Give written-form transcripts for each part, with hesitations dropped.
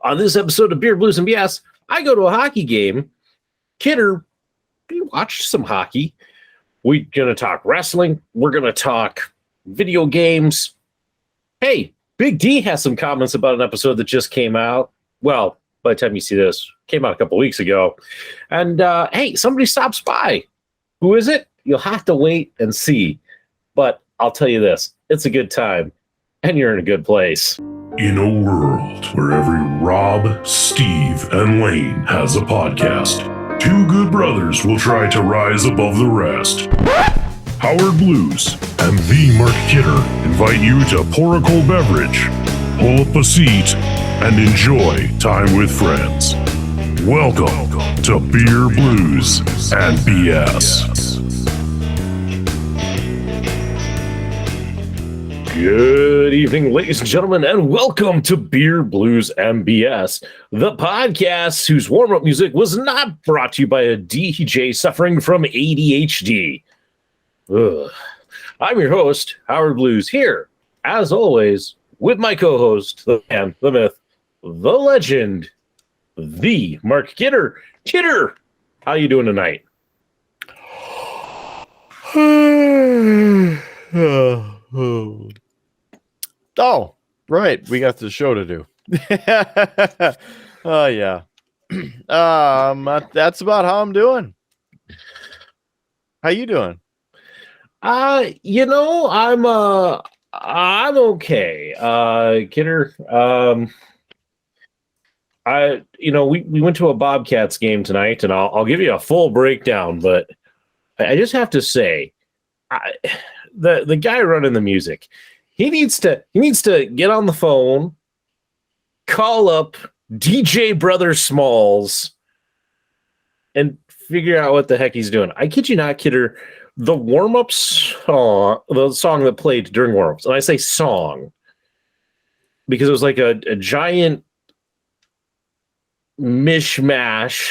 On this episode of Beer, Blues, and BS, I go to a hockey game. Kidder, we watched some hockey. We're going to talk wrestling. We're going to talk video games. Hey, Big D has some comments about an episode that just came out. Well, by the time you see this, came out a couple weeks ago. And hey, somebody stops by. Who is it? You'll have to wait and see. But I'll tell you this, it's a good time, and you're in a good place. In a world where every Rob, Steve, and Lane has a podcast, two good brothers will try to rise above the rest. Howard Blues and the Mark Kidder invite you to pour a cold beverage, pull up a seat, and enjoy time with friends. Welcome to Beer, Blues, and BS. Good evening, ladies and gentlemen, and welcome to Beer, Blues, and BS, the podcast whose warm-up music was not brought to you by a DJ suffering from ADHD. Ugh. I'm your host, Howard Blues, here, as always, with my co-host, the man, the myth, the legend, the Mark Kidder. Kidder, how you doing tonight? Oh, right. We got the show to do. Oh, yeah. That's about how I'm doing. How you doing? I'm okay. Kidder, we went to a Bobcats game tonight, and I'll give you a full breakdown, but I just have to say, the guy running the music, he needs to get on the phone, call up DJ Brother Smalls, and figure out what the heck he's doing. I kid you not, Kidder. The warm-up song, the song that played during warm-ups, and I say song because it was like a giant mishmash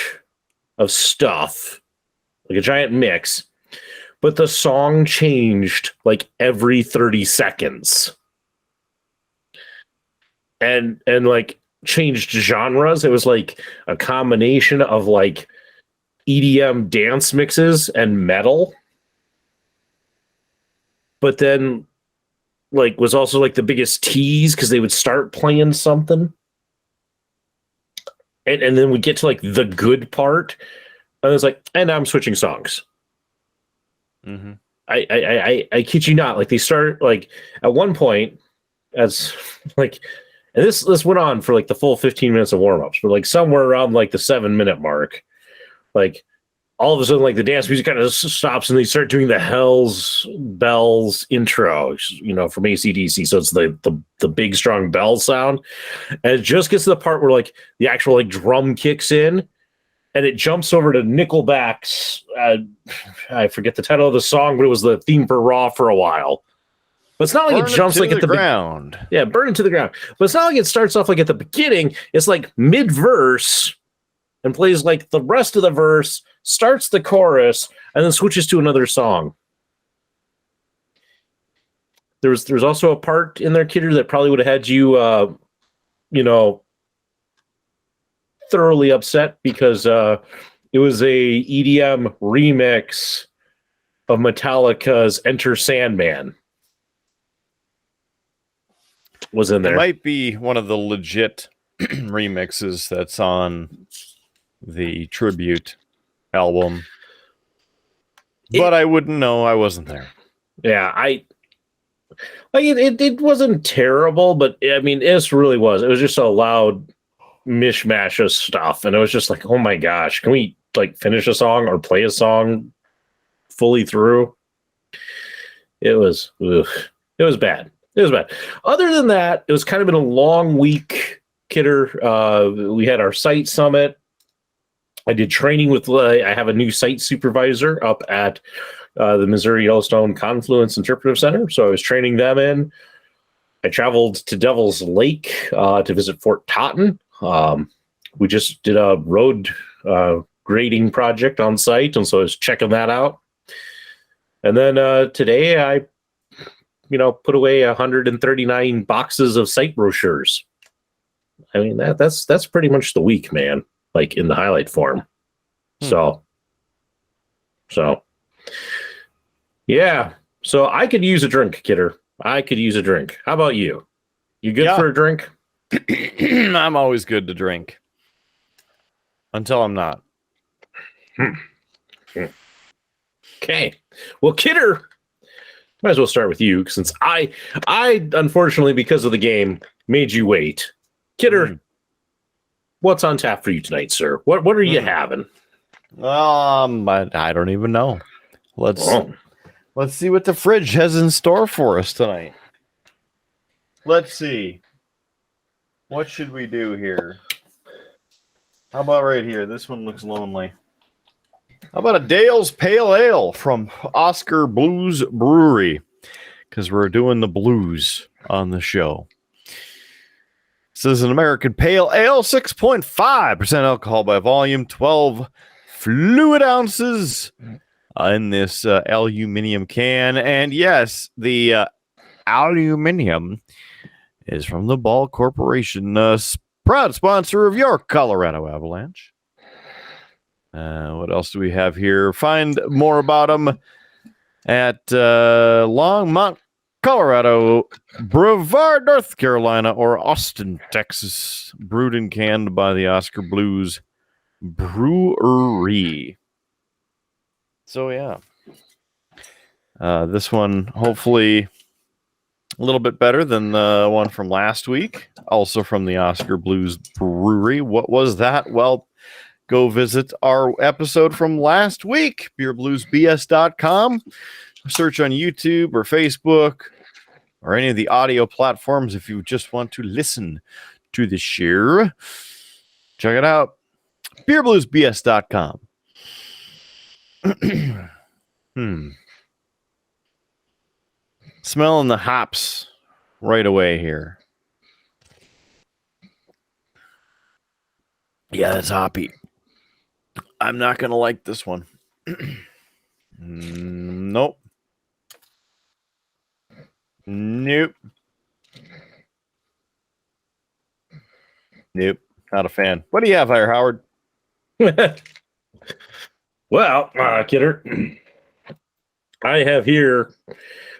of stuff, like a giant mix, but the song changed like every 30 seconds and like changed genres. It was like a combination of like EDM dance mixes and metal, but then like was also like the biggest tease because they would start playing something. And then we get to like the good part, and it's like, and I'm switching songs. Mm-hmm. I kid you not. Like they start like at one point as like, and this went on for like the full 15 minutes of warm-ups, but like somewhere around like the 7-minute mark, like all of a sudden like the dance music kind of stops and they start doing the Hell's Bells intro, from AC/DC. So it's the big strong bell sound, and it just gets to the part where like the actual like drum kicks in. And it jumps over to Nickelback's, I forget the title of the song, but it was the theme for Raw for a while. But it's not like it jumps like at the ground. Yeah, burn it to the ground. But it's not like it starts off like at the beginning. It's like mid-verse and plays like the rest of the verse, starts the chorus, and then switches to another song. There's also a part in there, Kidder, that probably would have had you, thoroughly upset because it was a EDM remix of Metallica's Enter Sandman was in there. It might be one of the legit remixes that's on the tribute album, but I wouldn't know. I wasn't there. Yeah, it wasn't terrible, but I mean, it really was. It was just a loud mishmash of stuff, and it was just like, oh my gosh, can we like finish a song or play a song fully through? It was bad. Other than that, it was kind of been a long week, Kidder. We had our site summit. I did training with I have a new site supervisor up at the Missouri Yellowstone Confluence Interpretive Center, so I was training them in. I traveled to Devil's Lake to visit Fort Totten. We just did a road grading project on site, and so I was checking that out. And then today I, put away 139 boxes of site brochures. I mean, that's pretty much the week, man. Like in the highlight form. So yeah. So I could use a drink, Kidder. I could use a drink. How about you? You good for a drink? I'm always good to drink. Until I'm not. Okay. Well, Kidder, might as well start with you since I unfortunately, because of the game, made you wait. Kidder, what's on tap for you tonight, sir? What are you having? I don't even know. Let's see what the fridge has in store for us tonight. Let's see. What should we do here? How about right here? This one looks lonely. How about a Dale's Pale Ale from Oscar Blues Brewery? Because we're doing the blues on the show. This is an American Pale Ale, 6.5% alcohol by volume, 12 fluid ounces in this aluminum can. And yes, the aluminum is from the Ball Corporation, proud sponsor of your Colorado Avalanche. What else do we have here? Find more about them at Longmont, Colorado, Brevard, North Carolina, or Austin, Texas. Brewed and canned by the Oscar Blues Brewery. So, yeah. This one, hopefully, a little bit better than the one from last week. Also from the Oscar Blues Brewery. What was that? Well, go visit our episode from last week, beerbluesbs.com. Search on YouTube or Facebook or any of the audio platforms if you just want to listen to the show. Check it out. beerbluesbs.com. Smelling the hops right away here. Yeah, that's hoppy. I'm not going to like this one. Nope. Nope. Not a fan. What do you have here, Howard? Well, Kidder, I have here.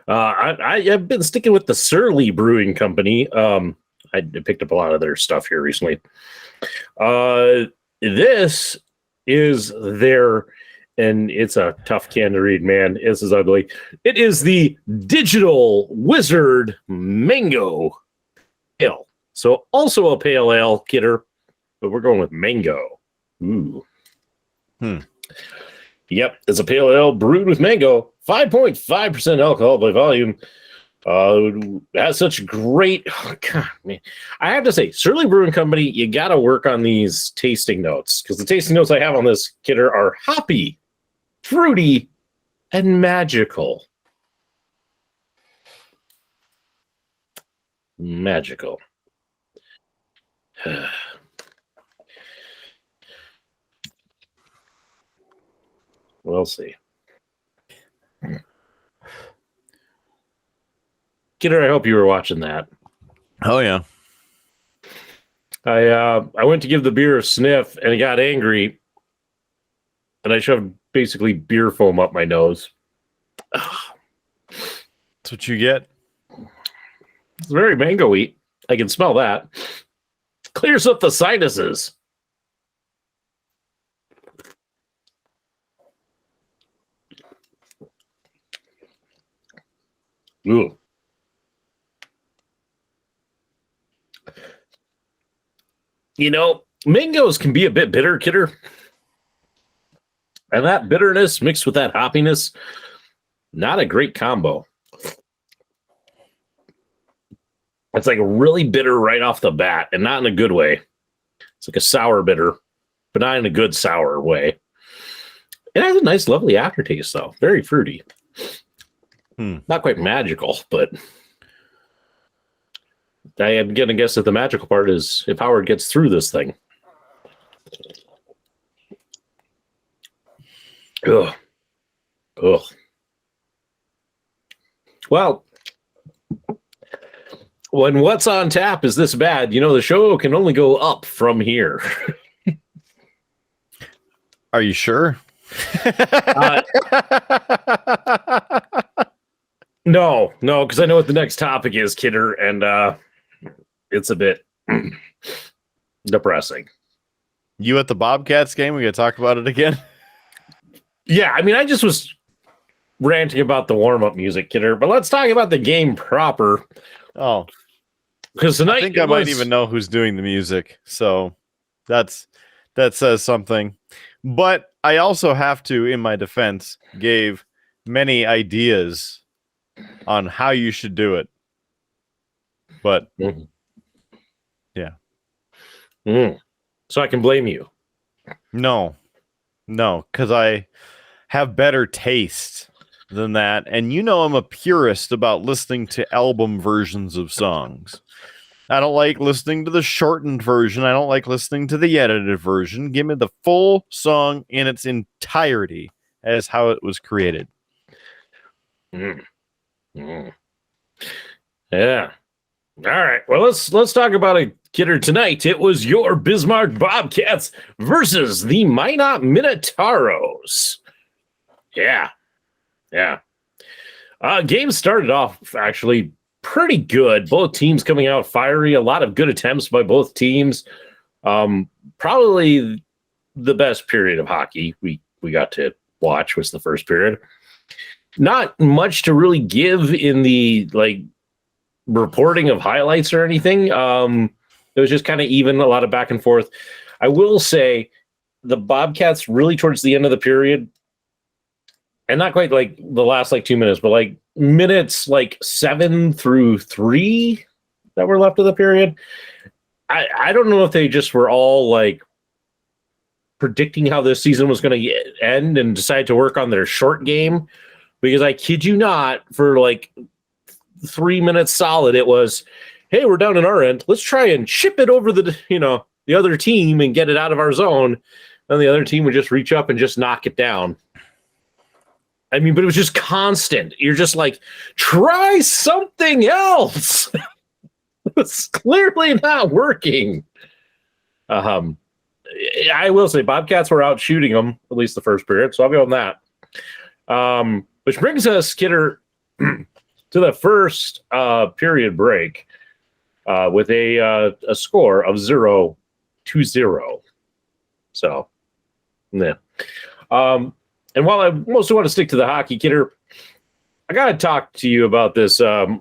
I have been sticking with the Surly Brewing Company. I picked up a lot of their stuff here recently. This is their, and it's a tough can to read, man. This is ugly. It is the Digital Wizard Mango Ale. So also a pale ale, Kidder, but we're going with mango. Ooh. Yep, it's a pale ale brewed with mango, 5.5% alcohol by volume. Has such great, God, man. I have to say, Surly Brewing Company, you got to work on these tasting notes because the tasting notes I have on this, Kidder, are hoppy, fruity, and magical. Magical. We'll see. Kidder, I hope you were watching that. Oh, yeah. I went to give the beer a sniff, and it got angry, and I shoved basically beer foam up my nose. That's what you get. It's very mango-y. I can smell that. Clears up the sinuses. Ooh. You know, mangoes can be a bit bitter, Kidder. And that bitterness mixed with that hoppiness, not a great combo. It's like really bitter right off the bat, and not in a good way. It's like a sour bitter, but not in a good sour way. It has a nice, lovely aftertaste, though. Very fruity. Not quite magical, but I am going to guess that the magical part is if Howard gets through this thing. Ugh. Well, When what's on tap is this bad, the show can only go up from here. Are you sure? No, because I know what the next topic is, Kidder, and it's a bit depressing. You at the Bobcats game? We got to talk about it again? Yeah, I mean, I just was ranting about the warm-up music, Kidder, but let's talk about the game proper. Oh. Because tonight I think I might even know who's doing the music, so that says something. But I also have to, in my defense, gave many ideas on how you should do it. But yeah. So I can blame you. No, because I have better taste than that. And I'm a purist about listening to album versions of songs. I don't like listening to the shortened version. I don't like listening to the edited version. Give me the full song in its entirety as how it was created. Yeah. All right. Well, let's talk about a Kidder tonight. It was your Bismarck Bobcats versus the Minot Minotauros. Yeah. Game started off actually pretty good. Both teams coming out fiery. A lot of good attempts by both teams. Probably the best period of hockey we got to watch was the first period. Not much to really give in the reporting of highlights or anything. It was just kind of even, a lot of back and forth. I will say the Bobcats really towards the end of the period, and not quite like the last 2 minutes, but minutes 7 through 3 that were left of the period. I don't know if they just were all predicting how this season was going to end and decided to work on their short game, because I kid you not, for 3 minutes solid, it was, hey, we're down in our end. Let's try and chip it over the other team and get it out of our zone. And the other team would just reach up and just knock it down. I mean, but it was just constant. You're just try something else. It's clearly not working. I will say Bobcats were out shooting them, at least the first period. So I'll go on that. Which brings us, Kidder, to the first period break with a score of 0-0. So, yeah. And while I mostly want to stick to the hockey, Kidder, I got to talk to you about this, the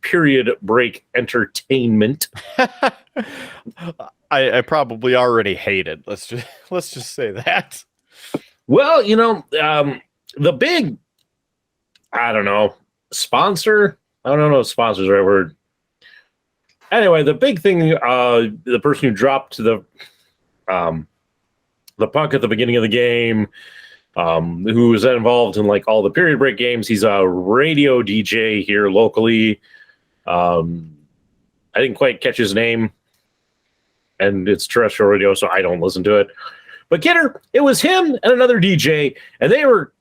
period break entertainment. I probably already hate it. Let's just say that. Well, the big, I don't know, sponsor. I don't know if sponsor is the right word. Anyway, the big thing, the person who dropped the puck at the beginning of the game, who was involved in all the period break games. He's a radio DJ here locally. I didn't quite catch his name, and it's terrestrial radio, so I don't listen to it. But Kidder, it was him and another DJ, and they were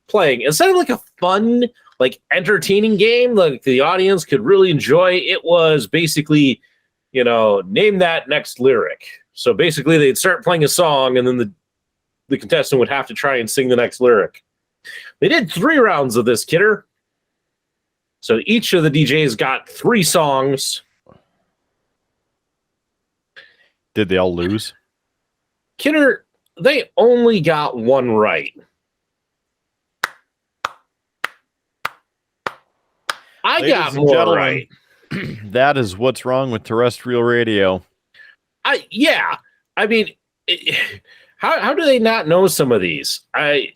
playing. Instead of a fun, entertaining game the audience could really enjoy, it was basically, name that next lyric. So basically they'd start playing a song, and then the contestant would have to try and sing the next lyric. They did 3 rounds of this, Kidder. So each of the DJs got 3 songs. Did they all lose? Kidder, they only got 1 right. I got more right. That is what's wrong with terrestrial radio. Yeah. I mean, how do they not know some of these? I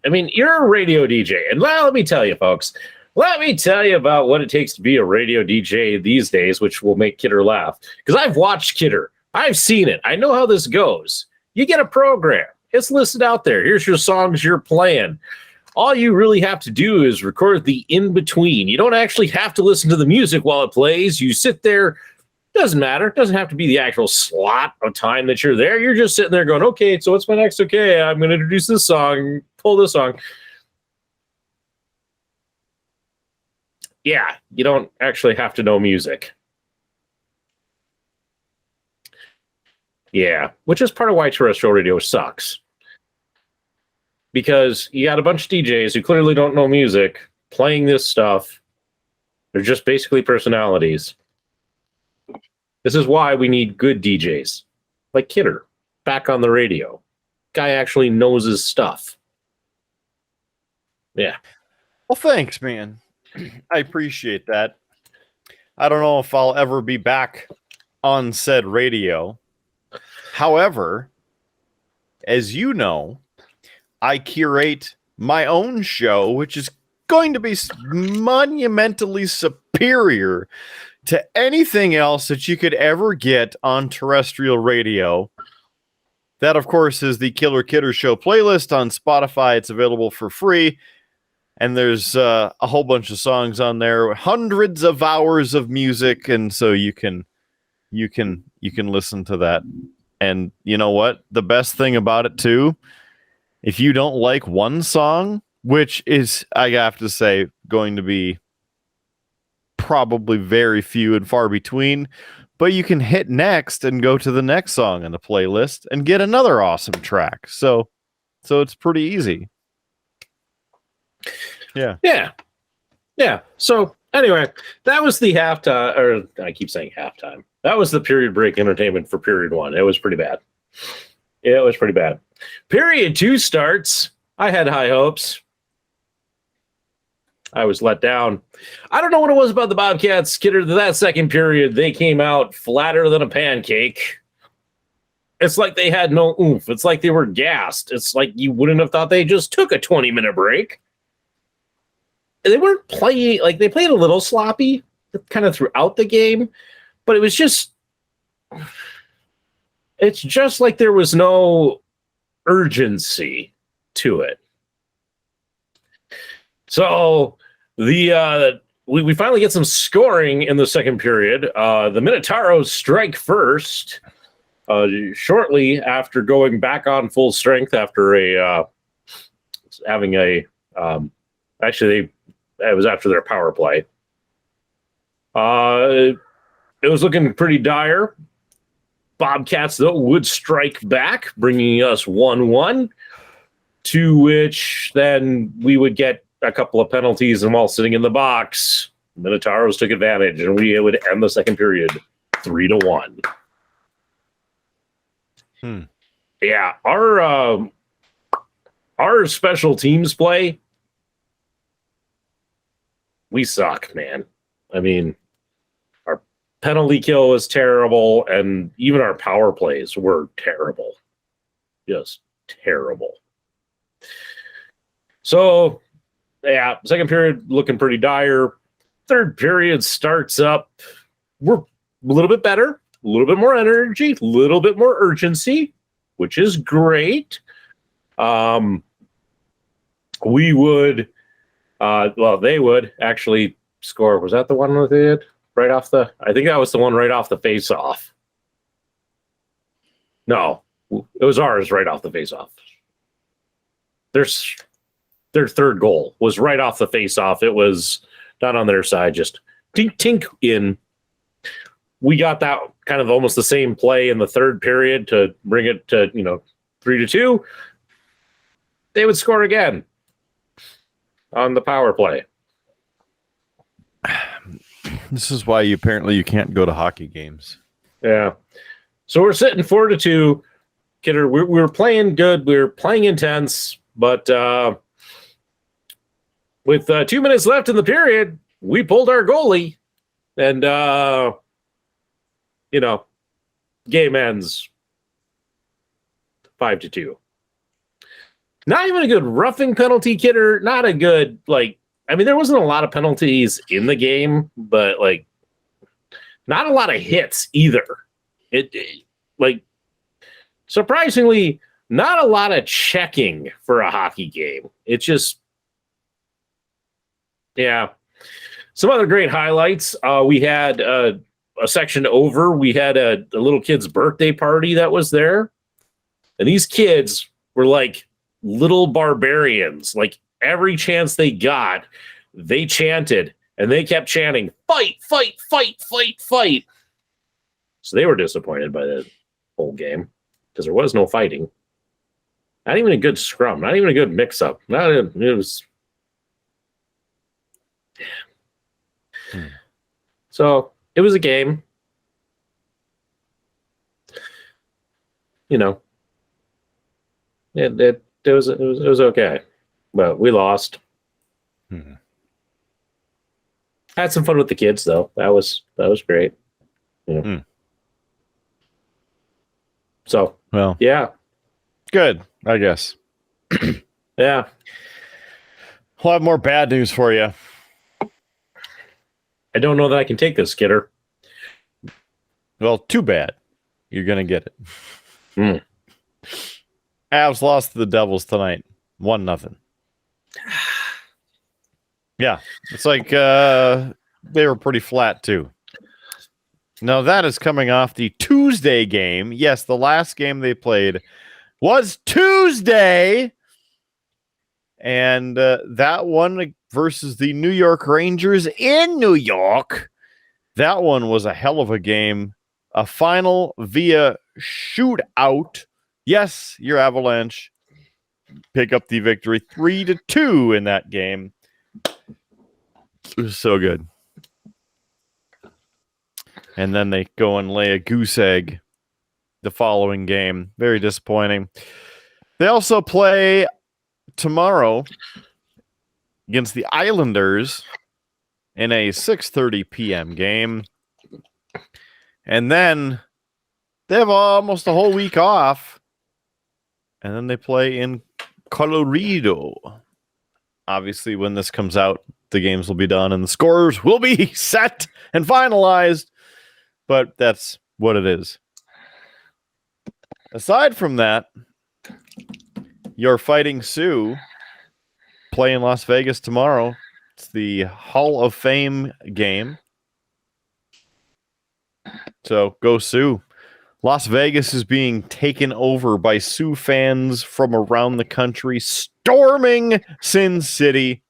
mean, you're a radio DJ, and let me tell you, folks. Let me tell you about what it takes to be a radio DJ these days, which will make Kidder laugh. Because I've watched Kidder. I've seen it. I know how this goes. You get a program. It's listed out there. Here's your songs you're playing. All you really have to do is record the in-between. You don't actually have to listen to the music while it plays. You sit there. Doesn't matter. It doesn't have to be the actual slot of time that you're there. You're just sitting there going, okay, so what's my next? Okay, I'm going to introduce this song, pull this song. yeah, you don't actually have to know music. Yeah, which is part of why terrestrial radio sucks. Because you got a bunch of DJs who clearly don't know music playing this stuff. They're just basically personalities. This is why we need good DJs. Like Kidder, back on the radio. Guy actually knows his stuff. Yeah. Well, thanks, man. I appreciate that. I don't know if I'll ever be back on said radio. However, as you know, I curate my own show, which is going to be monumentally superior to anything else that you could ever get on terrestrial radio. That, of course, is the Killer Kidder Show playlist on Spotify. It's available for free. And there's a whole bunch of songs on there, hundreds of hours of music, and so you can listen to that. And you know what? The best thing about it too, if you don't like one song, which is, I have to say, going to be probably very few and far between, but you can hit next and go to the next song in the playlist and get another awesome track. So it's pretty easy. Yeah. So anyway, that was the halftime, or I keep saying halftime. That was the period break entertainment for period 1. It was pretty bad. Period 2 starts. I had high hopes. I was let down. I don't know what it was about the Bobcats, Kidder. That second period, they came out flatter than a pancake. It's like they had no oomph. It's like they were gassed. It's like you wouldn't have thought they just took a 20-minute break. They weren't playing, like they played a little sloppy kind of throughout the game, but it was just, it's just like there was no urgency to it. So we finally get some scoring in the second period. The Minotauros strike first shortly after going back on full strength after it was after their power play. It was looking pretty dire. Bobcats, though, would strike back, bringing us 1-1, to which then we would get a couple of penalties, and while sitting in the box, Minotauros took advantage, and we would end the second period 3-1. Yeah, our special teams play, we suck, man. I mean, our penalty kill was terrible, and even our power plays were terrible. Just terrible. So, yeah, second period looking pretty dire. Third period starts up. We're a little bit better, a little bit more energy, a little bit more urgency, which is great. We would... they would actually score. Was that the one that they did right off the? I think that was the one right off the face-off. No, it was ours right off the face-off. Their third goal was right off the face-off. It was not on their side, just tink tink in. We got that kind of almost the same play in the third period to bring it to 3-2. They would score again on the power play. This is why you can't go to hockey games. Yeah. So we're sitting 4-2. Kidder, we were playing good. We were playing intense, but with 2 minutes left in the period, we pulled our goalie, and game ends 5-2. Not even a good roughing penalty, Kidder. Not a good, there wasn't a lot of penalties in the game, but, not a lot of hits either. Surprisingly, not a lot of checking for a hockey game. It's just, yeah. Some other great highlights. We had a section over. We had a little kid's birthday party that was there. And these kids were like little barbarians. Like every chance they got, they chanted And they kept chanting, fight, fight, fight, fight, fight. So they were disappointed by the whole game because there was no fighting. Not even a good scrum. Not even a good mix-up. It was... So it was a game. You know, it was okay, but we lost. Had some fun with the kids though. That was great. So well, yeah, good. I guess. Yeah, we'll have more bad news for you. I don't know that I can take this, Skidder. Well, too bad. You're gonna get it. Avs lost to the Devils tonight. 1-0. Yeah, it's like they were pretty flat too. Now that is coming off the Tuesday game. Yes, the last game they played was Tuesday. And that one versus the New York Rangers in New York. That one was a hell of a game. A final via shootout. Yes, your Avalanche pick up the victory 3-2 in that game. It was so good. And then they go and lay a goose egg the following game. Very disappointing. They also play tomorrow against the Islanders in a 6:30 p.m. game. And then they have almost a whole week off. And then they play in Colorado. Obviously, when this comes out, the games will be done and the scores will be set and finalized. But that's what it is. Aside from that, your Fighting Sioux play in Las Vegas tomorrow. It's the Hall of Fame game. So go Sioux. Las Vegas is being taken over by Sioux fans from around the country, storming Sin City.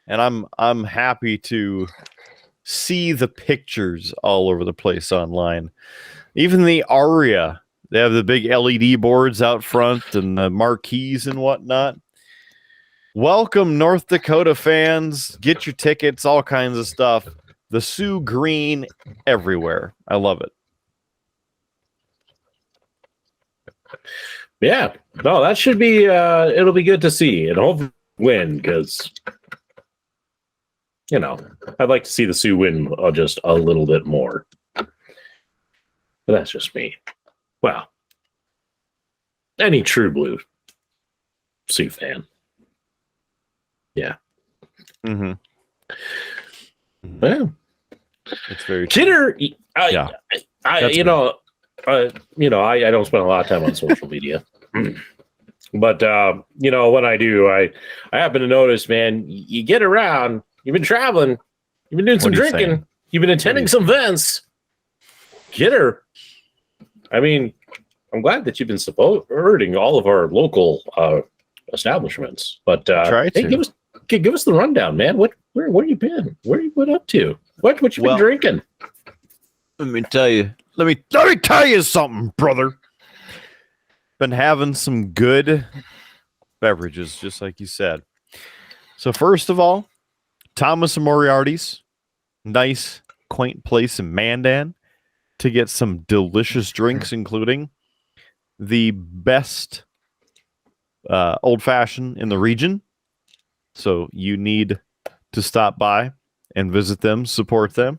And I'm happy to see the pictures all over the place online. Even the Aria, they have the big LED boards out front and the marquees and whatnot. Welcome, North Dakota fans. Get your tickets, all kinds of stuff. The Sioux green everywhere. I love it. Yeah. No, that should be, it'll be good to see and hopefully win because, you know, I'd like to see the Sioux win just a little bit more. But that's just me. Well, any true blue Sioux fan. Yeah. Mm-hmm. Yeah. It's very Kidder, yeah. I don't spend a lot of time on social media. But when I do, I happen to notice, man, you get around, you've been traveling, you've been doing some drinking, you've been attending some events. Kidder, I mean, I'm glad that you've been supporting all of our local establishments. But hey, give us the rundown, man. Where you been? Where you been up to? What you been drinking? Let me tell you something, brother. Been having some good beverages, just like you said. So first of all, Thomas and Moriarty's, nice, quaint place in Mandan to get some delicious drinks, including the best old-fashioned in the region. So you need to stop by and visit them, support them.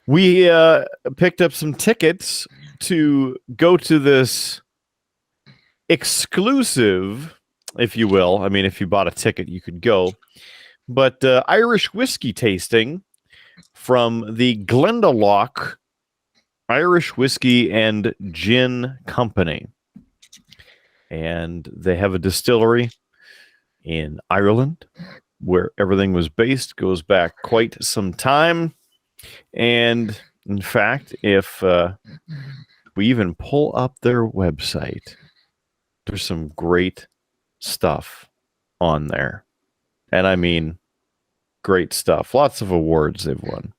We picked up some tickets to go to this exclusive, if you will. I mean, if you bought a ticket, you could go. But Irish whiskey tasting from the Glendalough Irish Whiskey and Gin Company. And they have a distillery in Ireland where everything was based, goes back quite some time. And in fact, if we even pull up their website, there's some great stuff on there. And I mean, great stuff. Lots of awards they've won.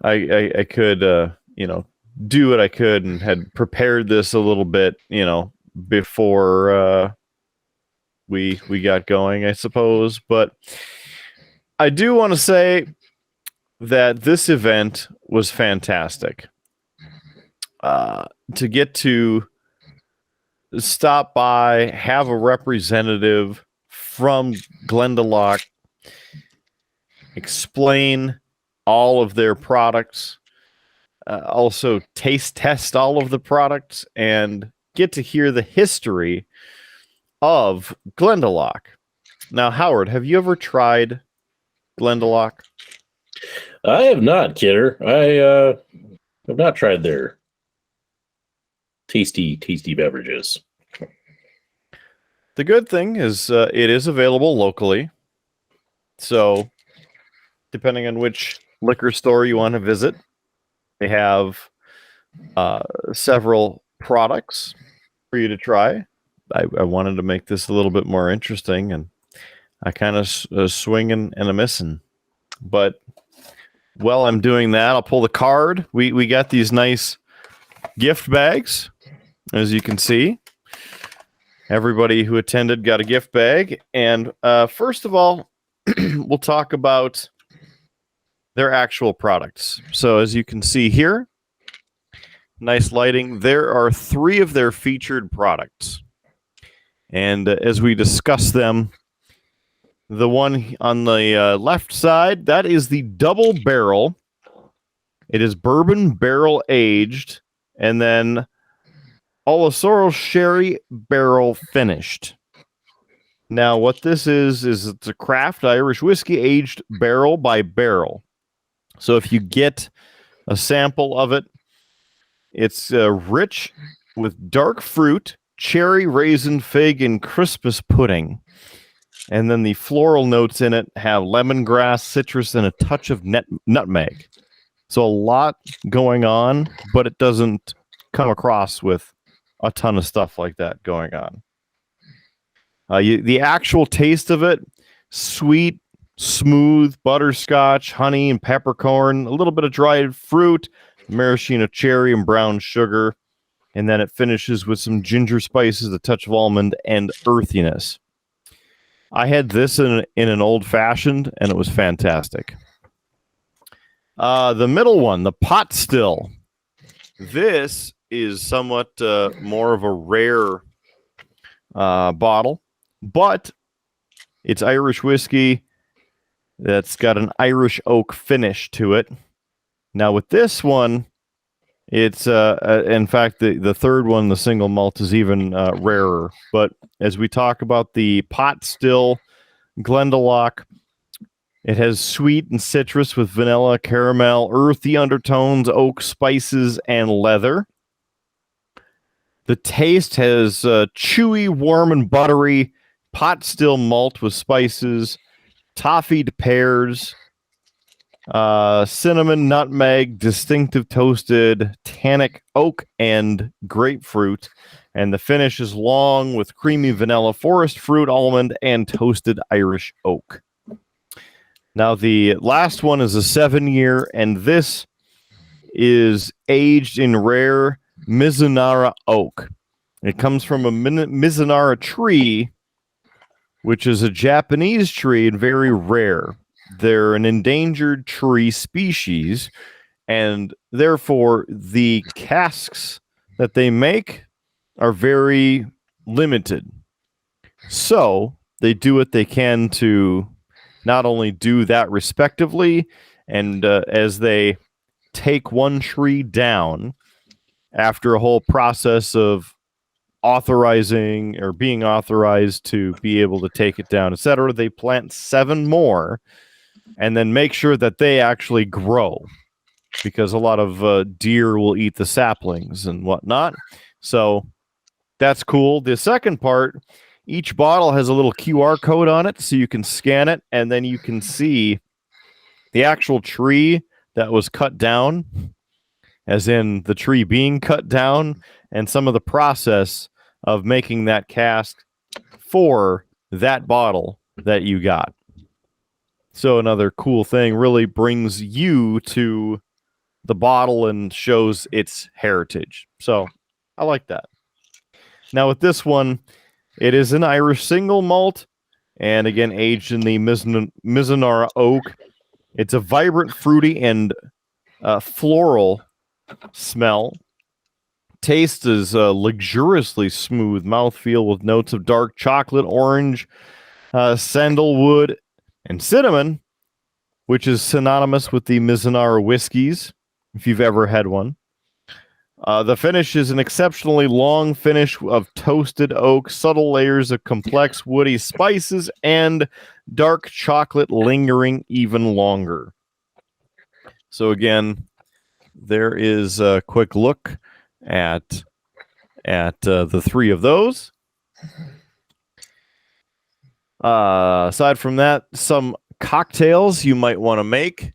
I could, do what I could and had prepared this a little bit, before we got going, I suppose. But I do want to say that this event was fantastic. To get to stop by, have a representative from Glendalough explain all of their products, also taste test all of the products, and get to hear the history of Glendalough. Now, Howard, have you ever tried Glendalough? I have not, Kidder. I have not tried their tasty beverages. The good thing is it is available locally. So, depending on which liquor store you want to visit, they have several products for you to try. I wanted to make this a little bit more interesting, and I kind of swinging and a missing. But while I'm doing that, I'll pull the card. We got these nice gift bags, as you can see. Everybody who attended got a gift bag. And first of all, we'll talk about their actual products. So as you can see here, nice lighting. There are 3 of their featured products. And as we discuss them, the one on the left side, that is the double barrel. It is bourbon barrel aged, and then Oloroso sherry barrel finished. Now, what this is it's a craft Irish whiskey aged barrel by barrel. So if you get a sample of it, it's rich with dark fruit, cherry, raisin, fig, and Christmas pudding. And then the floral notes in it have lemongrass, citrus, and a touch of nutmeg. So a lot going on, but it doesn't come across with a ton of stuff like that going on. The actual taste of it, sweet, smooth, butterscotch, honey, and peppercorn, a little bit of dried fruit, maraschino cherry, and brown sugar. And then it finishes with some ginger spices, a touch of almond, and earthiness. I had this in an old-fashioned, and it was fantastic. The middle one, the pot still. This is somewhat more of a rare bottle, but it's Irish whiskey that's got an Irish oak finish to it. Now, with this one, it's in fact the third one, the single malt, is even rarer. But as we talk about the pot still Glendalough, it has sweet and citrus with vanilla, caramel, earthy undertones, oak spices, and leather. The taste has chewy, warm, and buttery pot still malt with spices, toffeed pears, cinnamon, nutmeg, distinctive toasted tannic oak, and grapefruit. And the finish is long with creamy vanilla, forest fruit, almond, and toasted Irish oak. Now, the last one is a 7-year, and this is aged in rare Mizunara oak. It comes from a Mizunara tree, which is a Japanese tree and very rare. They're an endangered tree species, and therefore the casks that they make are very limited. So they do what they can to not only do that respectively, and as they take one tree down after a whole process of authorizing or being authorized to be able to take it down, etc., they plant 7 more and then make sure that they actually grow, because a lot of deer will eat the saplings and whatnot. So that's cool. The second part, each bottle has a little QR code on it, so you can scan it, and then you can see the actual tree that was cut down, as in the tree being cut down, and some of the process of making that cask for that bottle that you got. So another cool thing, really brings you to the bottle and shows its heritage. So I like that. Now with this one, it is an Irish single malt, and again aged in the Mizunara oak. It's a vibrant, fruity, and floral smell. Taste is luxuriously smooth mouthfeel with notes of dark chocolate, orange, sandalwood, and cinnamon, which is synonymous with the Mizunara whiskeys, if you've ever had one. The finish is an exceptionally long finish of toasted oak, subtle layers of complex woody spices, and dark chocolate lingering even longer. So again, there is a quick look at the three of those. Aside from that, some cocktails you might want to make.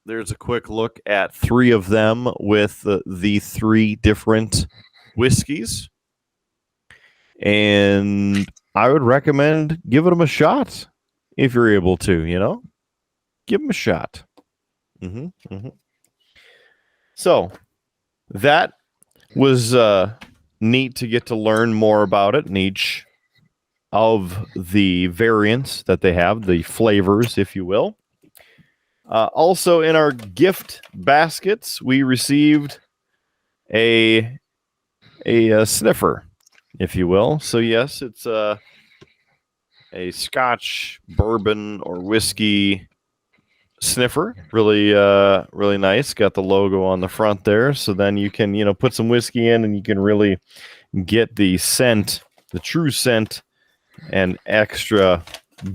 There's a quick look at three of them with the three different whiskeys. And I would recommend giving them a shot if you're able to, Give them a shot. So that was neat to get to learn more about it in each of the variants that they have, the flavors, if you will. Also, in our gift baskets, we received a sniffer, if you will. So yes, it's a Scotch, bourbon, or whiskey sniffer. Really, really nice. Got the logo on the front there, so then you can put some whiskey in, and you can really get the scent, the true scent, and extra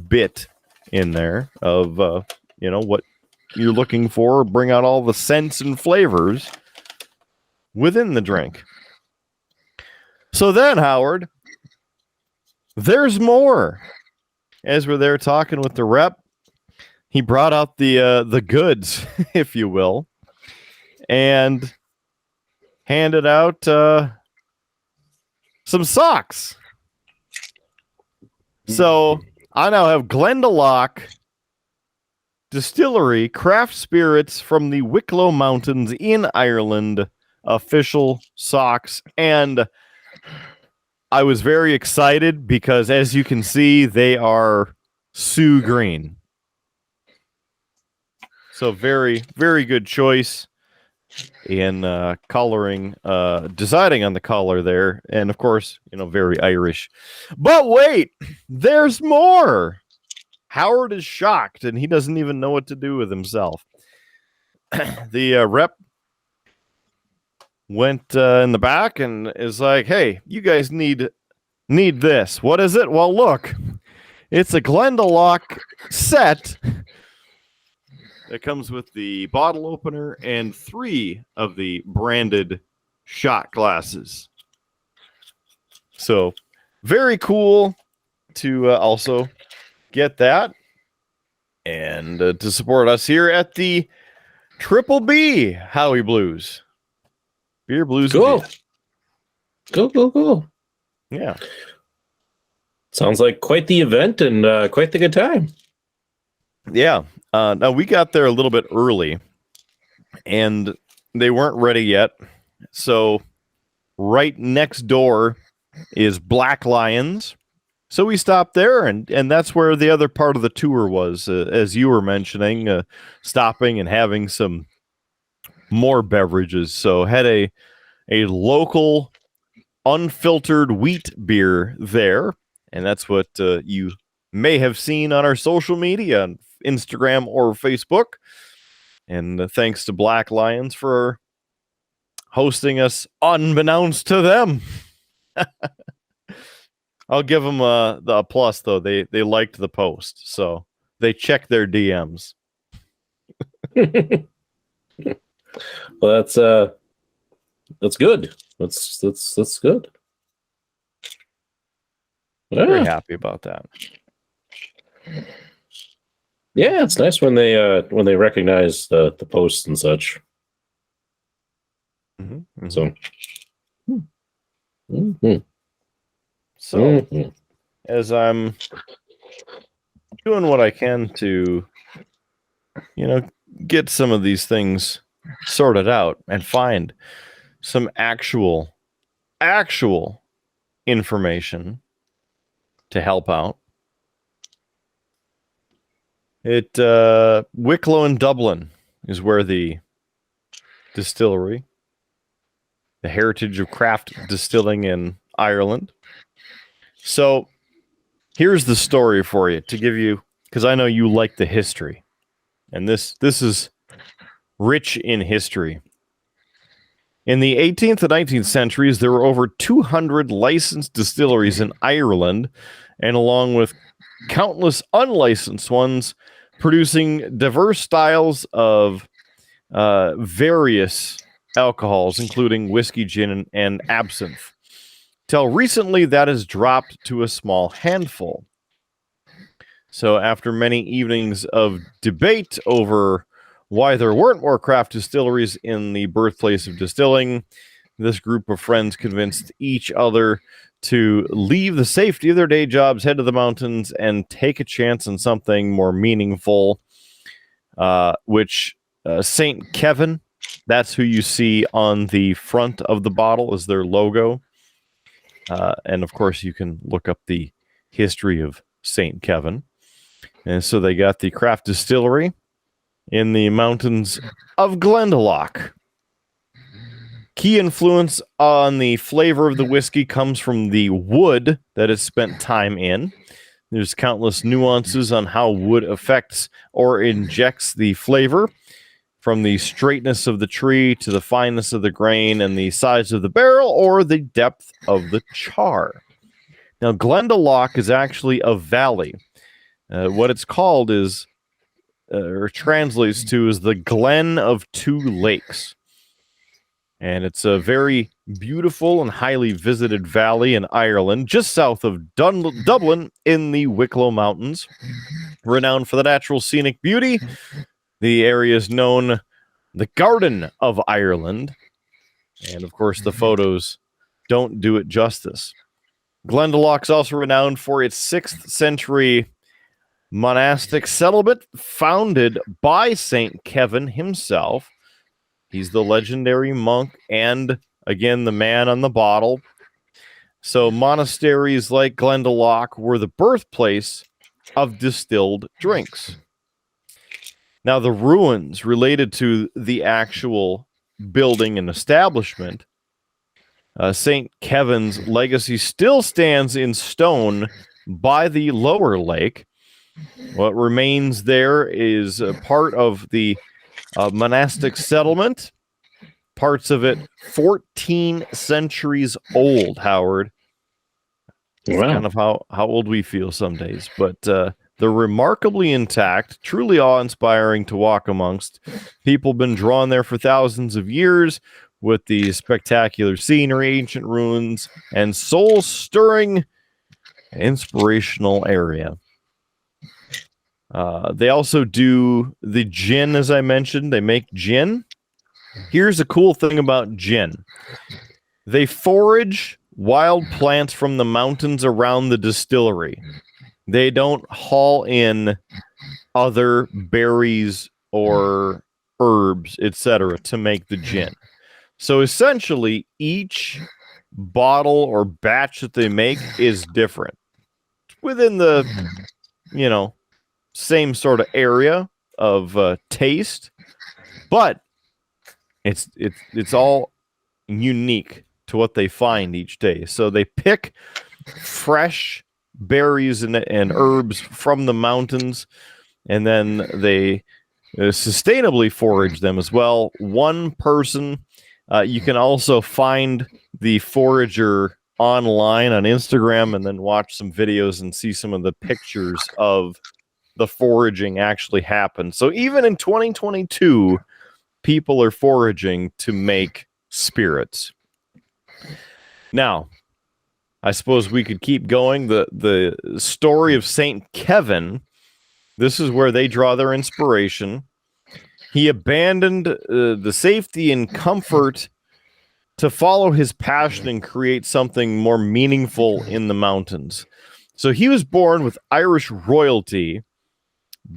bit in there of what you're looking for. Bring out all the scents and flavors within the drink. So then, Howard, there's more. As we're there talking with the rep, he brought out the goods, if you will, and handed out some socks. So I now have Glendalough Distillery craft spirits from the Wicklow Mountains in Ireland official socks, and I was very excited because, as you can see, they are Sioux green. So very, very good choice in coloring, deciding on the color there, and of course, very Irish. But wait, there's more. Howard is shocked, and he doesn't even know what to do with himself. The rep went in the back and is like, "Hey, you guys need this. What is it? Well, look, it's a Glendalough set that comes with the bottle opener and 3 of the branded shot glasses. So, very cool to also get that, and to support us here at the Triple B Howie Blues. Beer Blues. Cool. Cool. Yeah. Sounds like quite the event and quite the good time. Yeah. Now, we got there a little bit early, and they weren't ready yet. So right next door is Black Lions. So we stopped there, and that's where the other part of the tour was, as you were mentioning, stopping and having some more beverages. So had a local unfiltered wheat beer there, and that's what you may have seen on our social media, on Instagram or Facebook. And thanks to Black Lions for hosting us unbeknownst to them. I'll give them the plus, though. They liked the post, so they checked their DMs. Well, that's good. That's good. Very happy about that. Yeah, it's nice when they recognize the posts and such. Mm-hmm. So. So, as I'm doing what I can to, get some of these things sorted out and find some actual information to help out. Wicklow in Dublin is where the distillery, the heritage of craft distilling in Ireland. So here's the story for you to give you, because I know you like the history, and this is rich in history. In the 18th and 19th centuries, there were over 200 licensed distilleries in Ireland, and along with countless unlicensed ones, producing diverse styles of various alcohols, including whiskey, gin, and absinthe. Till recently, that has dropped to a small handful. So after many evenings of debate over why there weren't more craft distilleries in the birthplace of distilling, this group of friends convinced each other to leave the safety of their day jobs, head to the mountains, and take a chance on something more meaningful, which St. Kevin, that's who you see on the front of the bottle, is their logo. And of course, you can look up the history of St. Kevin. And so they got the craft distillery in the mountains of Glendalough. Key influence on the flavor of the whiskey comes from the wood that it's spent time in. There's countless nuances on how wood affects or injects the flavor, from the straightness of the tree to the fineness of the grain and the size of the barrel or the depth of the char. Now, Glendalough is actually a valley. What it's called is, or translates to, is the Glen of Two Lakes. And it's a very beautiful and highly visited valley in Ireland, just south of Dublin in the Wicklow Mountains. Renowned for the natural scenic beauty, the area is known the Garden of Ireland. And of course, the photos don't do it justice. Glendalough is also renowned for its 6th century monastic settlement founded by St. Kevin himself. He's the legendary monk and, again, the man on the bottle. So monasteries like Glendalough were the birthplace of distilled drinks. Now, the ruins related to the actual building and establishment, St. Kevin's legacy still stands in stone by the lower lake. What remains there is a part of the monastic settlement, parts of it 14 centuries old, Howard. Wow. Kind of how old we feel some days, but they're remarkably intact, truly awe-inspiring to walk amongst. People been drawn there for thousands of years with the spectacular scenery, ancient ruins, and soul-stirring, inspirational area. They also do the gin, as I mentioned. They make gin. Here's a cool thing about gin. They forage wild plants from the mountains around the distillery. They don't haul in other berries or herbs, etc., to make the gin. So essentially, each bottle or batch that they make is different within the, same sort of area of taste, but it's all unique to what they find each day. So they pick fresh berries and herbs from the mountains, and then they sustainably forage them as well. One person, you can also find the forager online on Instagram and then watch some videos and see some of the pictures of the foraging actually happen. So even in 2022, people are foraging to make spirits. Now, I suppose we could keep going. The story of St. Kevin, this is where they draw their inspiration. He abandoned the safety and comfort to follow his passion and create something more meaningful in the mountains. So he was born with Irish royalty,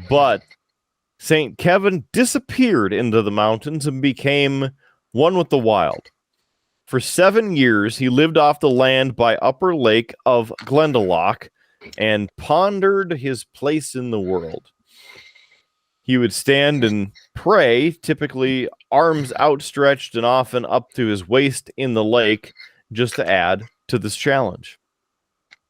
but St. Kevin disappeared into the mountains and became one with the wild. For 7 years, he lived off the land by Upper Lake of Glendalough and pondered his place in the world. He would stand and pray, typically arms outstretched and often up to his waist in the lake, just to add to this challenge.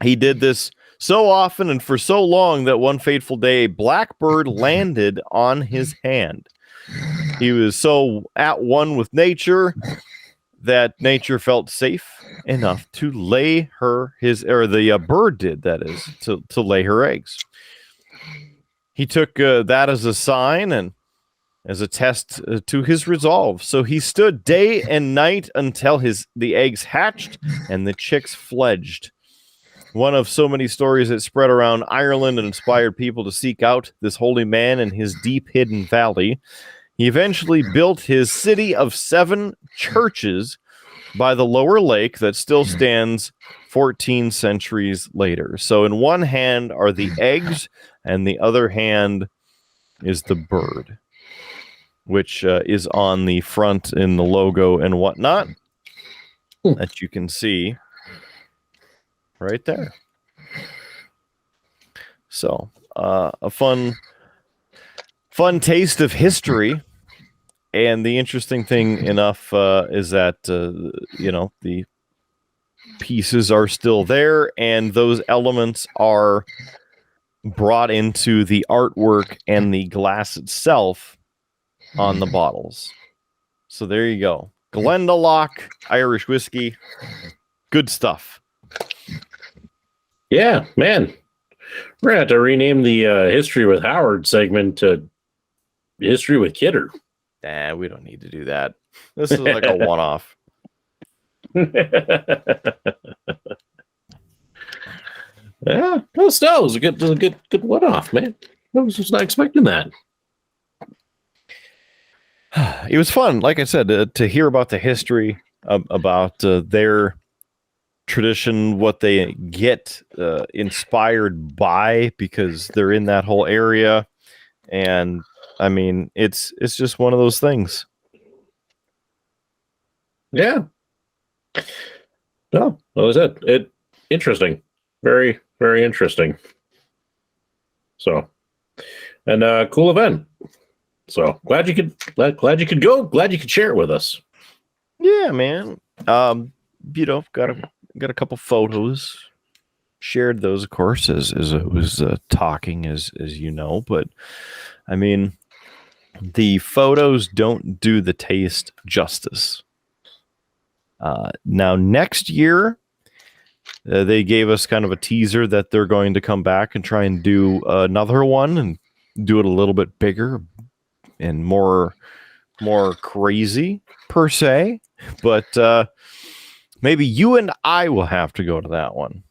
He did this so often and for so long that one fateful day, a blackbird landed on his hand. He was so at one with nature that nature felt safe enough to lay the bird did, that is, to lay her eggs. He took that as a sign and as a test to his resolve. So he stood day and night until the eggs hatched and the chicks fledged. One of so many stories that spread around Ireland and inspired people to seek out this holy man in his deep hidden valley. He eventually built his city of 7 churches by the lower lake that still stands 14 centuries later. So in one hand are the eggs, and the other hand is the bird, which is on the front in the logo and whatnot that you can see right there. So a fun taste of history. And the interesting thing enough is that, the pieces are still there, and those elements are brought into the artwork and the glass itself on the bottles. So there you go. Glendalough Irish whiskey. Good stuff. Yeah, man. We're going to have to rename the History with Howard segment to History with Kidder. Nah, we don't need to do that. This is like a one-off. Yeah, no, still, it was a good one-off, man. I was just not expecting that. It was fun, like I said, to hear about the history about their tradition, what they get inspired by, because they're in that whole area. And I mean, it's just one of those things. Yeah. No, what was it? Interesting. Very, very interesting. So, and cool event. So glad you could go. Glad you could share it with us. Yeah, man. Got a couple photos. Shared those, of course, as it was talking, as you know. But I mean, the photos don't do the taste justice. Now, next year, they gave us kind of a teaser that they're going to come back and try and do another one and do it a little bit bigger and more crazy, per se. But maybe you and I will have to go to that one.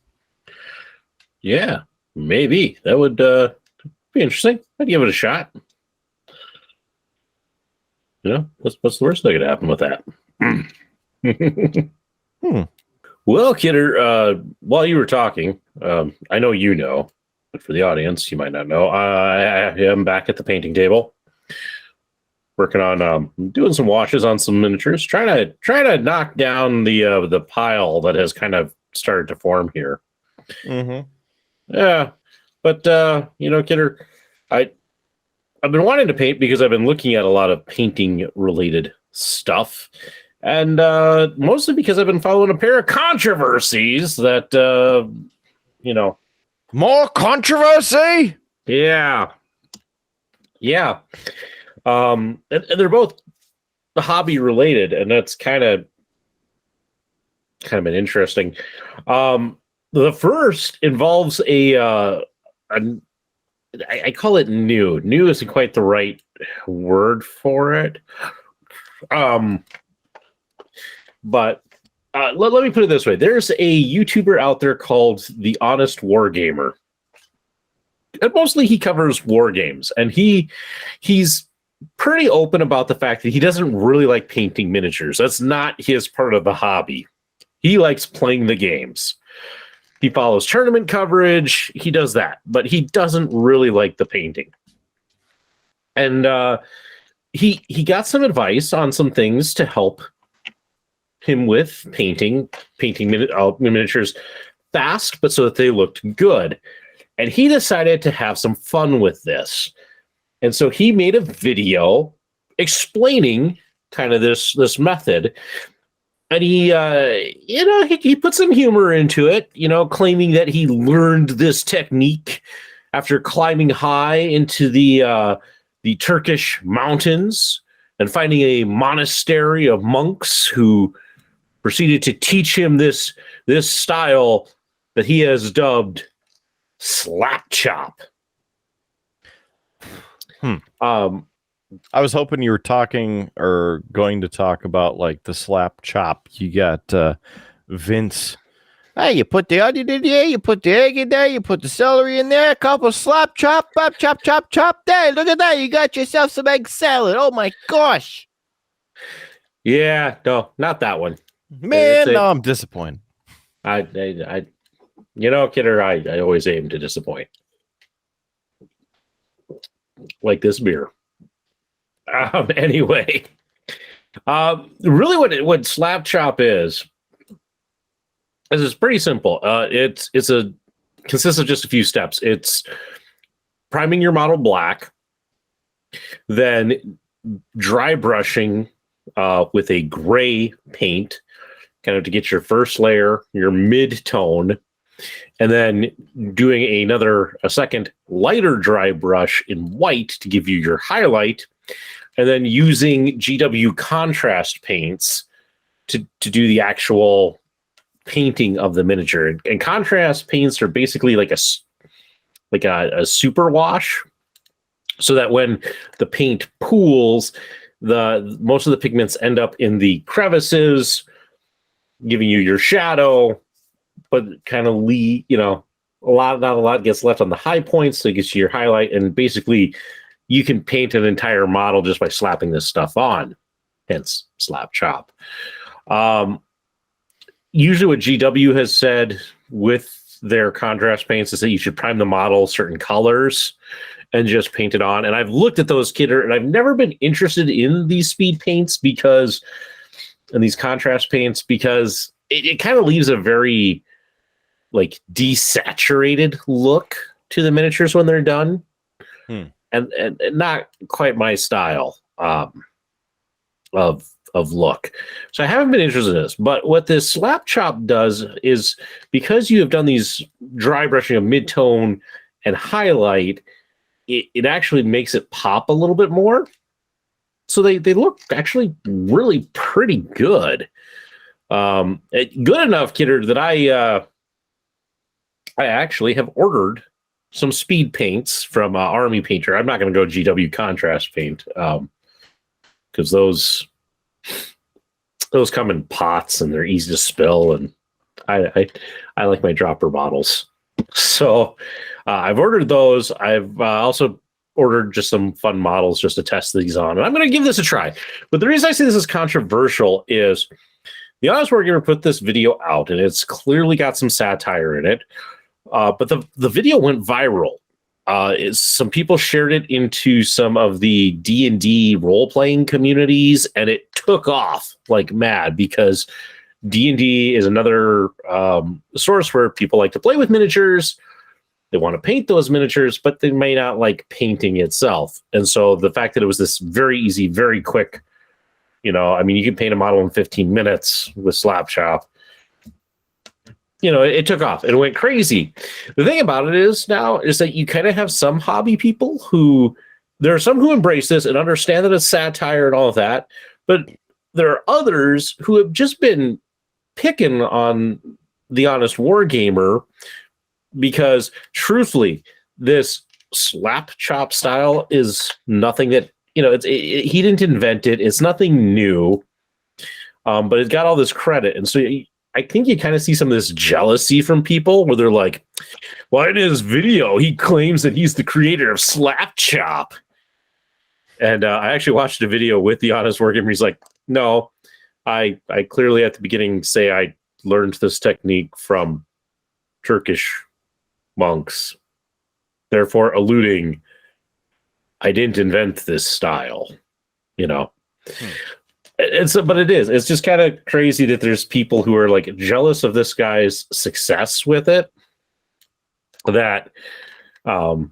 Yeah, maybe. That would be interesting. I'd give it a shot. What's the worst that could happen with that? Well, Kidder, while you were talking, I know you know, but for the audience, you might not know, I am back at the painting table, working on doing some washes on some miniatures, trying to knock down the pile that has kind of started to form here. Mm-hmm. Yeah, but Kidder, I've been wanting to paint because I've been looking at a lot of painting related stuff. And mostly because I've been following a pair of controversies that, More controversy? Yeah. Yeah. And they're both hobby related, and that's kind of been interesting. The first involves I call it new. New isn't quite the right word for it. But let me put it this way. There's a YouTuber out there called The Honest Wargamer. And mostly he covers war games. And he's pretty open about the fact that he doesn't really like painting miniatures. That's not his part of the hobby. He likes playing the games. He follows tournament coverage. He does that, but he doesn't really like the painting. And he got some advice on some things to help him with painting miniatures fast, but so that they looked good. And he decided to have some fun with this. And so he made a video explaining kind of this method. And he put some humor into it, claiming that he learned this technique after climbing high into the Turkish mountains and finding a monastery of monks who proceeded to teach him this style that he has dubbed slap chop. I was hoping you were talking or going to talk about like the slap chop. You got Vince. Hey, you put the onion in there, you put the egg in there, you put the celery in there, a couple slap chop, chop. There, look at that. You got yourself some egg salad. Oh my gosh. Yeah, no, not that one. Man, no, I'm disappointed. Kidder, I always aim to disappoint. Like this beer. Anyway, really, what slap chop is it's pretty simple. It consists of just a few steps. It's priming your model black, then dry brushing with a gray paint, kind of to get your first layer, your mid-tone, and then doing a second lighter dry brush in white to give you your highlight, and then using GW contrast paints to do the actual painting of the miniature. And contrast paints are basically like a super wash, so that when the paint pools, most of the pigments end up in the crevices, giving you your shadow, but kind of not a lot gets left on the high points, so it gets you your highlight. And basically, you can paint an entire model just by slapping this stuff on. Hence, slap chop. Usually, what GW has said with their contrast paints is that you should prime the model certain colors and just paint it on. And I've looked at those, Kidder, and I've never been interested in these speed paints and these contrast paints because it kind of leaves a very like desaturated look to the miniatures when they're done, and not quite my style of look. So I haven't been interested in this. But what this slap chop does is, because you have done these dry brushing of mid-tone and highlight, it actually makes it pop a little bit more. So they look actually really pretty good. Good enough, Kidder, that I actually have ordered some speed paints from Army Painter. I'm not going to go GW contrast paint because those come in pots and they're easy to spill, and I like my dropper bottles. So I've ordered those. I've also ordered just some fun models just to test these on, and I'm going to give this a try. But the reason I say this is controversial is the Honest Wargamer put this video out, and it's clearly got some satire in it. But the video went viral. Some people shared it into some of the D&D role-playing communities, and it took off like mad because D&D is another source where people like to play with miniatures. They want to paint those miniatures, but they may not like painting itself. And so the fact that it was this very easy, very quick, you can paint a model in 15 minutes with slap chop. It took off and went crazy. The thing about it is that you kind of have some hobby people there are some who embrace this and understand that it's satire and all of that, but there are others who have just been picking on the Honest Wargamer because, truthfully, this slap chop style is nothing that, he didn't invent it. It's nothing new, but it's got all this credit. And so I think you kind of see some of this jealousy from people where they're like, well, in his video, he claims that he's the creator of slap chop. And I actually watched a video with the Honest Wargamer. He's like, no, I clearly at the beginning say I learned this technique from Turkish monks, therefore alluding, I didn't invent this style, you know. But it is. It's just kind of crazy that there's people who are like jealous of this guy's success with it. That, you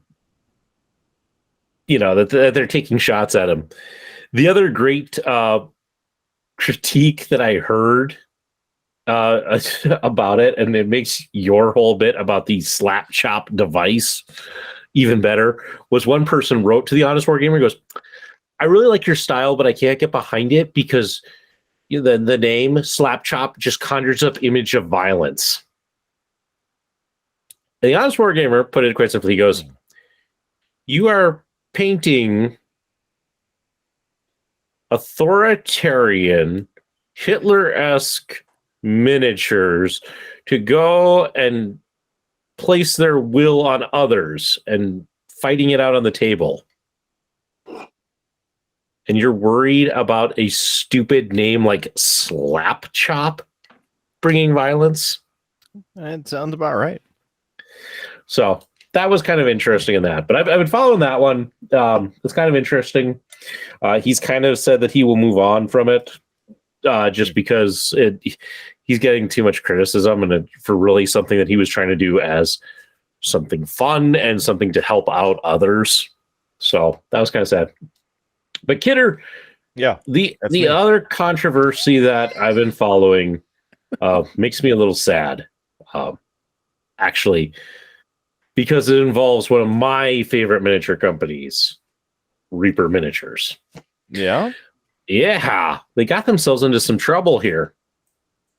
know, that they're taking shots at him. The other great critique that I heard about it, and it makes your whole bit about the slap chop device even better, was one person wrote to the Honest Wargamer, goes, I really like your style, but I can't get behind it because the name slap chop just conjures up image of violence. And the Honest Wargamer put it quite simply. He goes, you are painting authoritarian, Hitler-esque miniatures to go and place their will on others and fighting it out on the table. And you're worried about a stupid name like Slap Chop bringing violence? That sounds about right. So that was kind of interesting in that. But I've been following that one. It's kind of interesting. He's kind of said that he will move on from it just because he's getting too much criticism, and for really something that he was trying to do as something fun and something to help out others. So that was kind of sad. But Kidder, yeah, the other controversy that I've been following makes me a little sad, actually, because it involves one of my favorite miniature companies, Reaper Miniatures. Yeah? Yeah, they got themselves into some trouble here.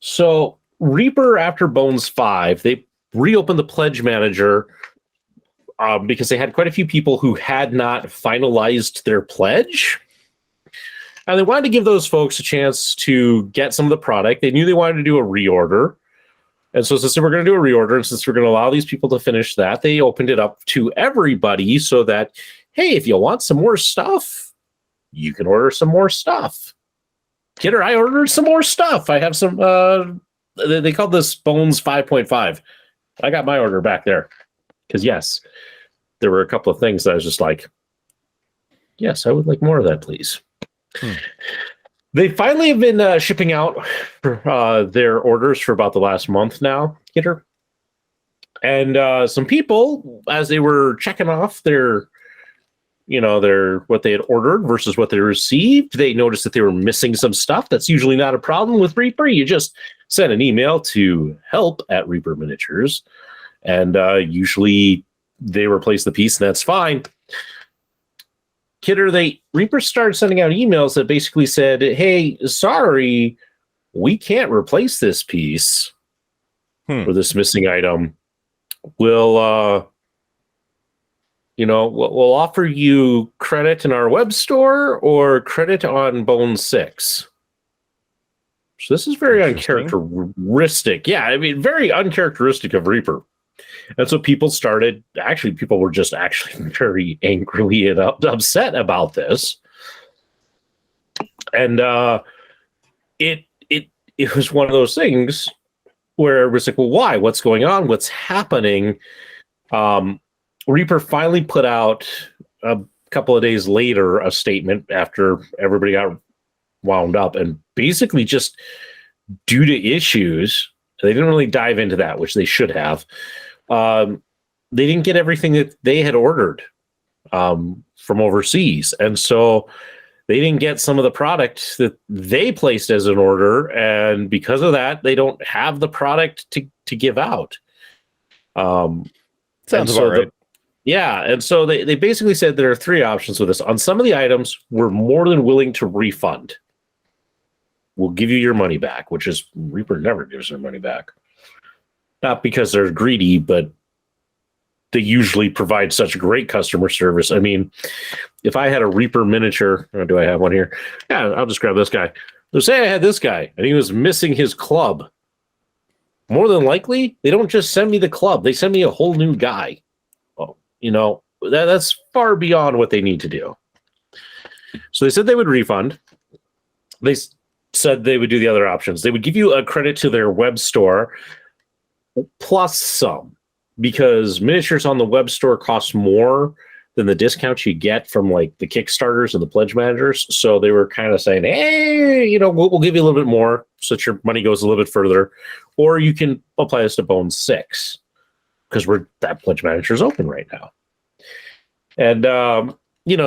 So Reaper, after Bones 5, they reopened the Pledge Manager because they had quite a few people who had not finalized their pledge. And they wanted to give those folks a chance to get some of the product. They knew they wanted to do a reorder. And so since they were going to do a reorder, and since we're going to allow these people to finish that, they opened it up to everybody so that, hey, if you want some more stuff, you can order some more stuff. Kidder, I ordered some more stuff. I have some, they called this Bones 5.5. I got my order back there. Because, yes, there were a couple of things that I was just like, yes, I would like more of that, please. They finally have been shipping out their orders for about the last month now, Kidder. And some people, as they were checking off their what they had ordered versus what they received, they noticed that they were missing some stuff. That's usually not a problem with Reaper. You just send an email to help@Reaper Miniatures, and usually they replace the piece, and that's fine. Kidder, Reaper started sending out emails that basically said, hey, sorry, we can't replace this piece or this missing item. We'll offer you credit in our web store or credit on Bone 6. So this is very uncharacteristic. Yeah, I mean, very uncharacteristic of Reaper. And so people were just actually very angrily and upset about this. And it was one of those things where it was like, well, why? What's going on? What's happening? Reaper finally put out a couple of days later a statement after everybody got wound up, and basically just due to issues, they didn't really dive into that, which they should have. They didn't get everything that they had ordered from overseas, and so they didn't get some of the product that they placed as an order, and because of that, they don't have the product to give out. Sounds about right. And so they basically said there are three options with this. On some of the items, we're more than willing to refund. We'll give you your money back, which is Reaper never gives their money back. Not because they're greedy, but they usually provide such great customer service. I mean, if I had a Reaper miniature, or do I have one here? Yeah, I'll just grab this guy. So say I had this guy, and he was missing his club. More than likely, they don't just send me the club. They send me a whole new guy. That's far beyond what they need to do. So they said they would refund. They said they would do the other options. They would give you a credit to their web store. plus some, because miniatures on the web store cost more than the discounts you get from like the Kickstarters and the pledge managers. So they were kind of saying, hey, we'll give you a little bit more so that your money goes a little bit further, or you can apply this to Bone 6 because that pledge manager is open right now. And,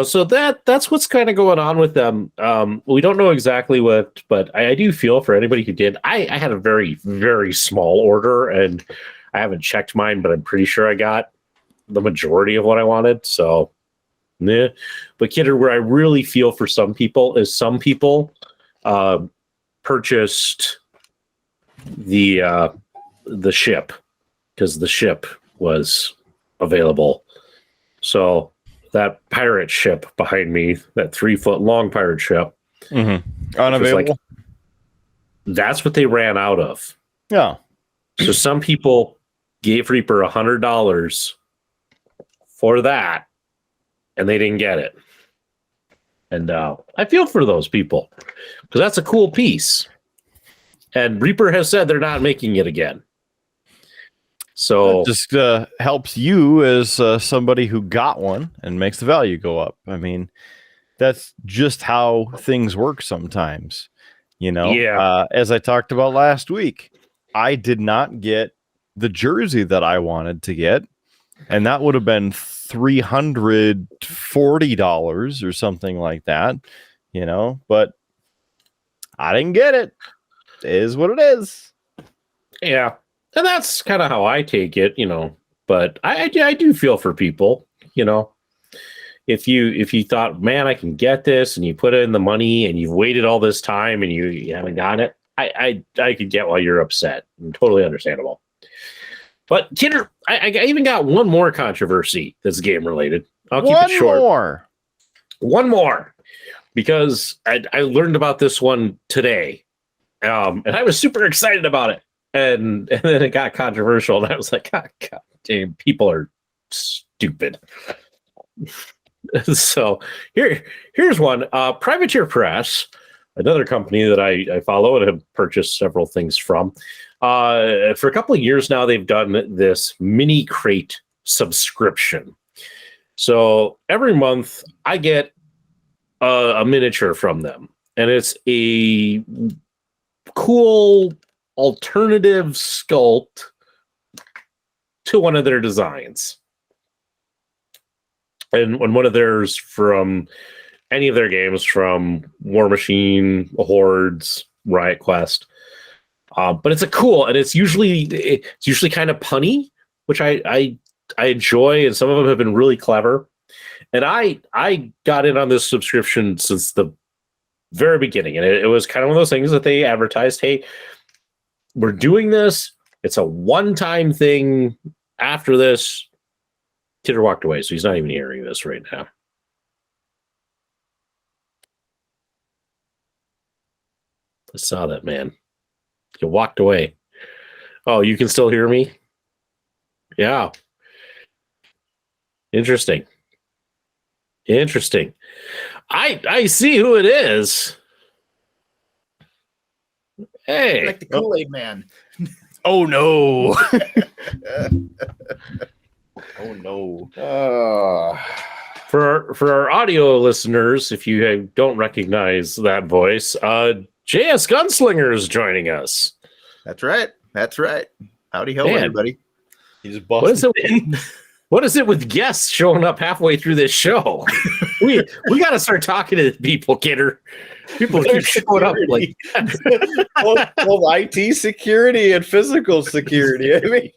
so that's what's kind of going on with them. We don't know exactly what, but I do feel for anybody who did. I had a very, very small order, and I haven't checked mine, but I'm pretty sure I got the majority of what I wanted. So, yeah. But Kidder, where I really feel for some people is some people purchased the ship because the ship was available. So that pirate ship behind me, that 3-foot long pirate ship, unavailable. That's what they ran out of. Yeah. So some people gave Reaper $100 for that, and they didn't get it. And I feel for those people because that's a cool piece. And Reaper has said they're not making it again. So it just helps you as somebody who got one and makes the value go up. I mean, that's just how things work sometimes. Yeah. As I talked about last week, I did not get the jersey that I wanted to get, and that would have been $340 or something like that, but I didn't get it. It is what it is. Yeah. And that's kind of how I take it, but I do feel for people, if you thought, man, I can get this, and you put in the money and you've waited all this time and you haven't got it, I could get why you're upset. Totally understandable. But Kidder, I even got one more controversy that's game related. I'll keep it short. One more, because I learned about this one today, and I was super excited about it, and then it got controversial, and I was like, God damn, people are stupid. So here's one. Privateer Press, another company that I follow and have purchased several things from. For a couple of years now, they've done this mini crate subscription. So every month I get a miniature from them, and it's a cool alternative sculpt to one of their designs. And one of theirs from any of their games, from War Machine, Hordes, Riot Quest. But it's and it's usually kind of punny, which I enjoy, and some of them have been really clever. And I got in on this subscription since the very beginning, and it was kind of one of those things that they advertised, hey, we're doing this. It's a one-time thing. After this, Kidder walked away, so he's not even hearing this right now. I saw that, man. You walked away. Oh, you can still hear me? Yeah. Interesting. I see who it is. Hey. Like the Kool-Aid man. Oh, no. Oh, no. For our audio listeners, if you don't recognize that voice, JS Gunslinger is joining us. That's right. Howdy ho, everybody. He's busted in. What is it with guests showing up halfway through this show? we got to start talking to people, Kidder. People keep showing up like well, IT security and physical security. I mean,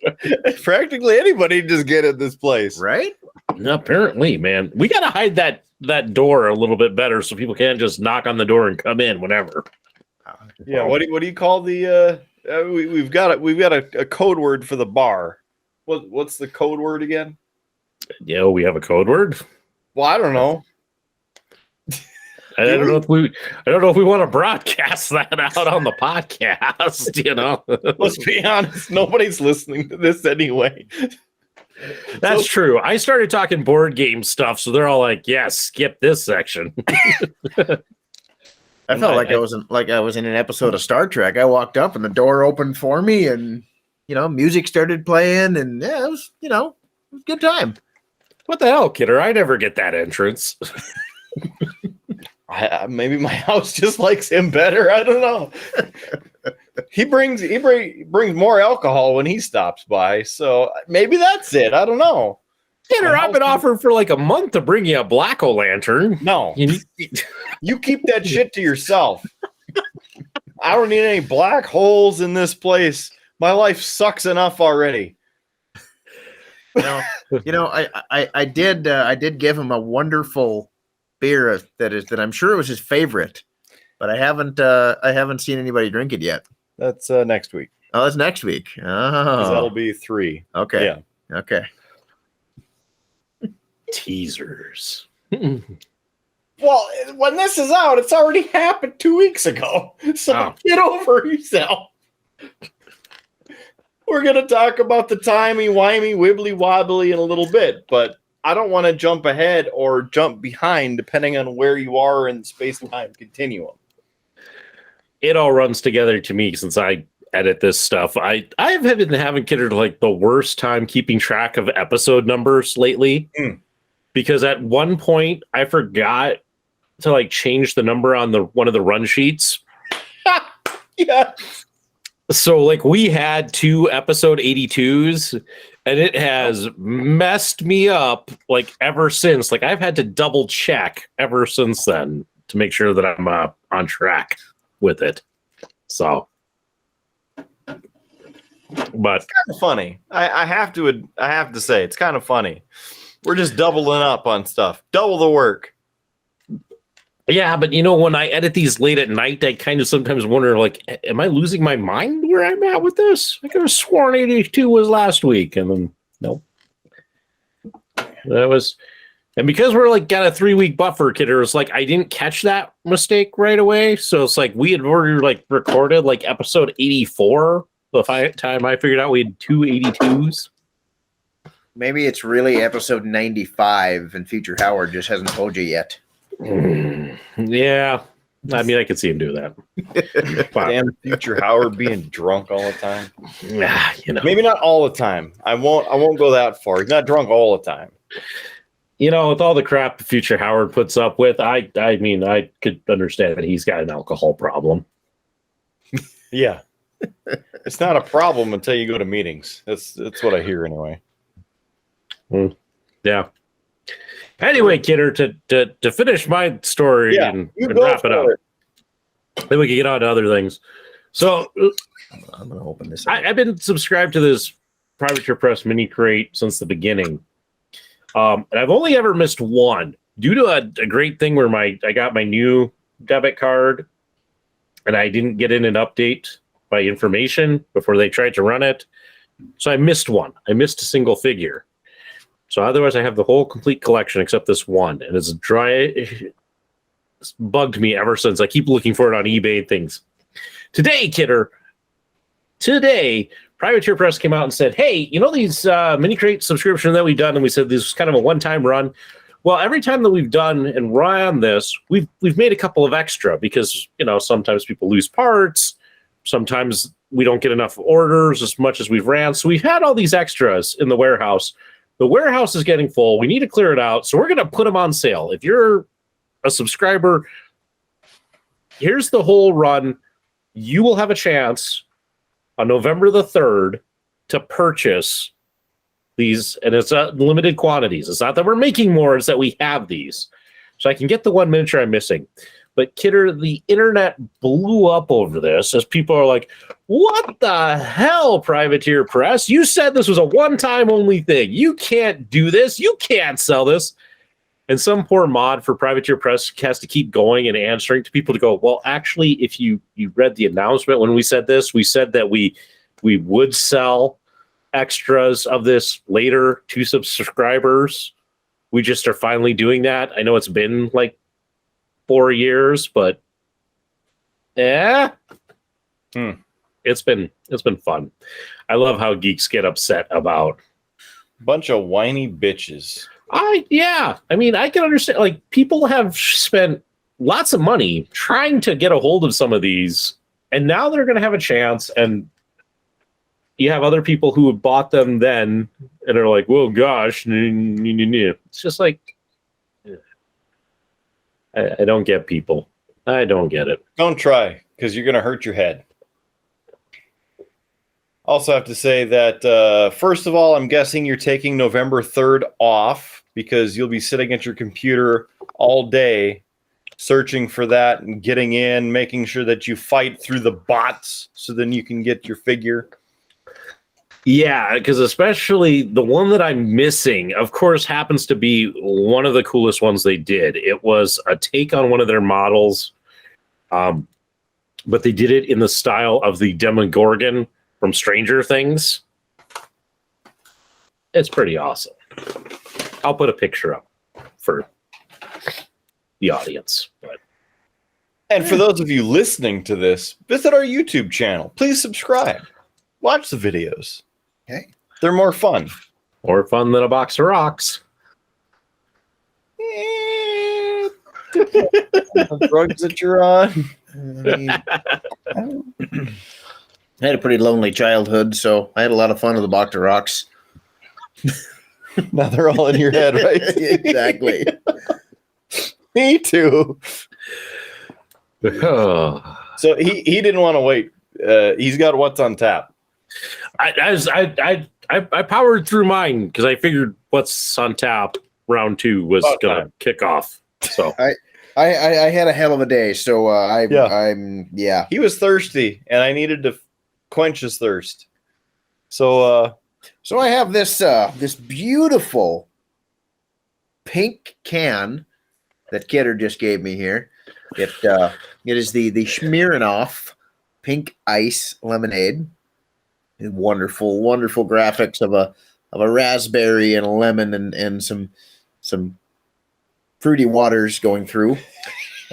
practically anybody can just get in this place, right? Apparently, man, we got to hide that door a little bit better so people can't just knock on the door and come in whenever. Yeah. What do you call the? We've got a code word for the bar. What's the code word again? Yeah, we have a code word. Well, I don't know. I don't know if we want to broadcast that out on the podcast. Let's be honest, nobody's listening to this anyway. That's true. I started talking board game stuff, so they're all like, "Yeah, skip this section." I felt like I was in an episode of Star Trek. I walked up and the door opened for me, and music started playing, and yeah, it was a good time. What the hell, kidder? I never get that entrance. Maybe my house just likes him better. I don't know. He brings more alcohol when he stops by, so maybe that's it. I don't know. Kidder, I've been offered for like a month to bring you a black-o'-lantern. No, you keep that shit to yourself. I don't need any black holes in this place. My life sucks enough already. I did give him a wonderful beer that I'm sure was his favorite, but I haven't seen anybody drink it yet. That's next week. Oh, that's next week. Oh, that'll be 3. Okay. Yeah. Okay. Teasers. Well, when this is out, it's already happened 2 weeks ago. So Get over yourself. We're going to talk about the timey-wimey, wibbly-wobbly in a little bit, but I don't want to jump ahead or jump behind depending on where you are in the space-time continuum. It all runs together to me since I edit this stuff. I have been having Kidder like the worst time keeping track of episode numbers lately because at one point I forgot to like change the number on one of the run sheets. Yeah. So like we had 2 episode 82s and it has messed me up like ever since. Like I've had to double check ever since then to make sure that I'm on track with it. So, but it's kind of funny. I have to say it's kind of funny. We're just doubling up on stuff. Double the work. Yeah, but when I edit these late at night, I kind of sometimes wonder, like, am I losing my mind where I'm at with this? I could have sworn 82 was last week, and then no. That was, and because we're like got a 3-week buffer, Kidder, it's like I didn't catch that mistake right away. So it's like we had already like recorded like episode 84 the time I figured out we had 2 82s. Maybe it's really episode 95, and Future Howard just hasn't told you yet. Yeah, I mean, I could see him do that. Damn Future Howard being drunk all the time. Yeah, maybe not all the time. I won't go that far. He's not drunk all the time. With all the crap Future Howard puts up with, I mean, I could understand that he's got an alcohol problem. Yeah, it's not a problem until you go to meetings. That's what I hear anyway. Yeah. Anyway, Kidder, to finish my story and wrap it up, then we can get on to other things. So I'm going to open this. I've been subscribed to this Privateer Press mini crate since the beginning. And I've only ever missed one due to a great thing where I got my new debit card and I didn't get in an update by information before they tried to run it. So I missed one. I missed a single figure. So otherwise, I have the whole complete collection except this one, and it's bugged me ever since. I keep looking for it on eBay and things. Today, Kidder, Privateer Press came out and said, "Hey, these mini crate subscription that we've done, and we said this was kind of a one-time run. Well, every time that we've done and run this, we've made a couple of extra because sometimes people lose parts, sometimes we don't get enough orders as much as we've ran. So we've had all these extras in the warehouse." The warehouse is getting full. We need to clear it out. So we're going to put them on sale. If you're a subscriber, here's the whole run. You will have a chance on November the 3rd to purchase these. And it's limited quantities. It's not that we're making more. It's that we have these. So I can get the one miniature I'm missing. But Kidder, the internet blew up over this as people are like, what the hell, Privateer Press? You said this was a one-time only thing. You can't do this. You can't sell this. And some poor mod for Privateer Press has to keep going and answering to people to go, well, actually, if you read the announcement when we said this, we said that we would sell extras of this later to subscribers. We just are finally doing that. I know it's been like 4 years, but it's been fun. I love how geeks get upset about bunch of whiny bitches. I mean, I can understand, like, people have spent lots of money trying to get a hold of some of these, and now they're going to have a chance, and you have other people who have bought them then and are like, "Well, gosh," it's just like I don't get people. I don't get it. Don't try, because you're going to hurt your head. Also have to say that, first of all, I'm guessing you're taking November 3rd off because you'll be sitting at your computer all day searching for that and getting in, making sure that you fight through the bots so then you can get your figure. Yeah, because especially the one that I'm missing, of course, happens to be one of the coolest ones they did. It was a take on one of their models, but they did it in the style of the Demogorgon from Stranger Things. It's pretty awesome. I'll put a picture up for the audience. But. And for those of you listening to this, visit our YouTube channel. Please subscribe. Watch the videos. Okay. They're more fun. More fun than a box of rocks. The drugs that you're on. I had a pretty lonely childhood, so I had a lot of fun with the box of rocks. Now they're all in your head, right? Exactly. Me too. Oh. So he didn't want to wait. He's got what's on tap. I powered through mine because I figured what's on tap round 2 was gonna kick off. So I had a hell of a day, so I'm He was thirsty, and I needed to quench his thirst. So I have this beautiful pink can that Kidder just gave me here. It is the Smirnoff Pink Ice Lemonade. Wonderful, wonderful graphics of a raspberry and a lemon and some fruity waters going through.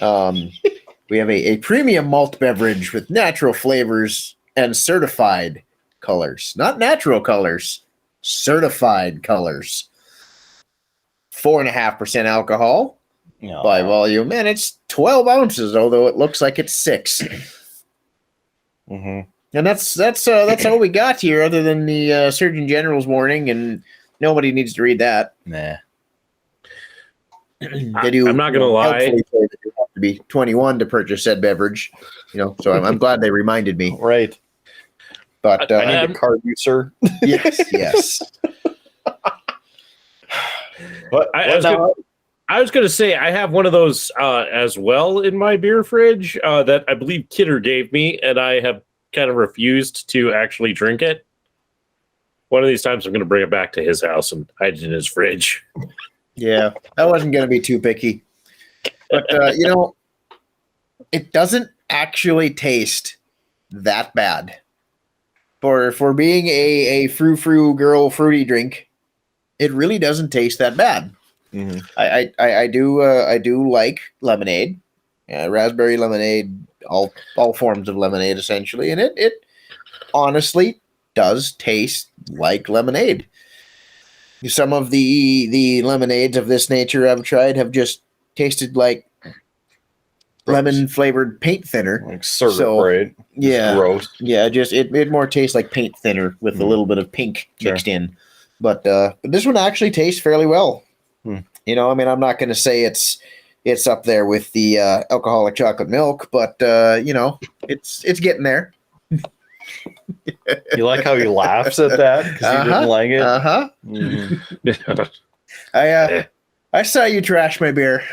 We have a premium malt beverage with natural flavors and certified colors. Not natural colors, certified colors. 4.5% alcohol by volume, and it's 12 ounces, although it looks like it's 6. Mm-hmm. And that's all we got here, other than the Surgeon General's warning, and nobody needs to read that. Nah. They do. I'm not gonna lie. Say that you have to be 21 to purchase said beverage. So I'm glad they reminded me. Right. But I need to card you, sir. Yes. I was going to say I have one of those as well in my beer fridge that I believe Kidder gave me, and I have kind of refused to actually drink it. One of these times I'm going to bring it back to his house and hide it in his fridge. Yeah, I wasn't going to be too picky. But, it doesn't actually taste that bad. For being a frou-frou girl fruity drink, it really doesn't taste that bad. Mm-hmm. I do like lemonade, raspberry lemonade, all forms of lemonade essentially, and it honestly does taste like lemonade. Some of the lemonades of this nature I've tried have just tasted like lemon flavored paint thinner, like syrup, right? Yeah, gross. Yeah, just it more tastes like paint thinner with a little bit of pink mixed in. But this one actually tastes fairly well. I'm not going to say it's up there with the alcoholic chocolate milk, but it's getting there. You like how he laughs at that because he didn't like it? Mm-hmm. I saw you trash my beer.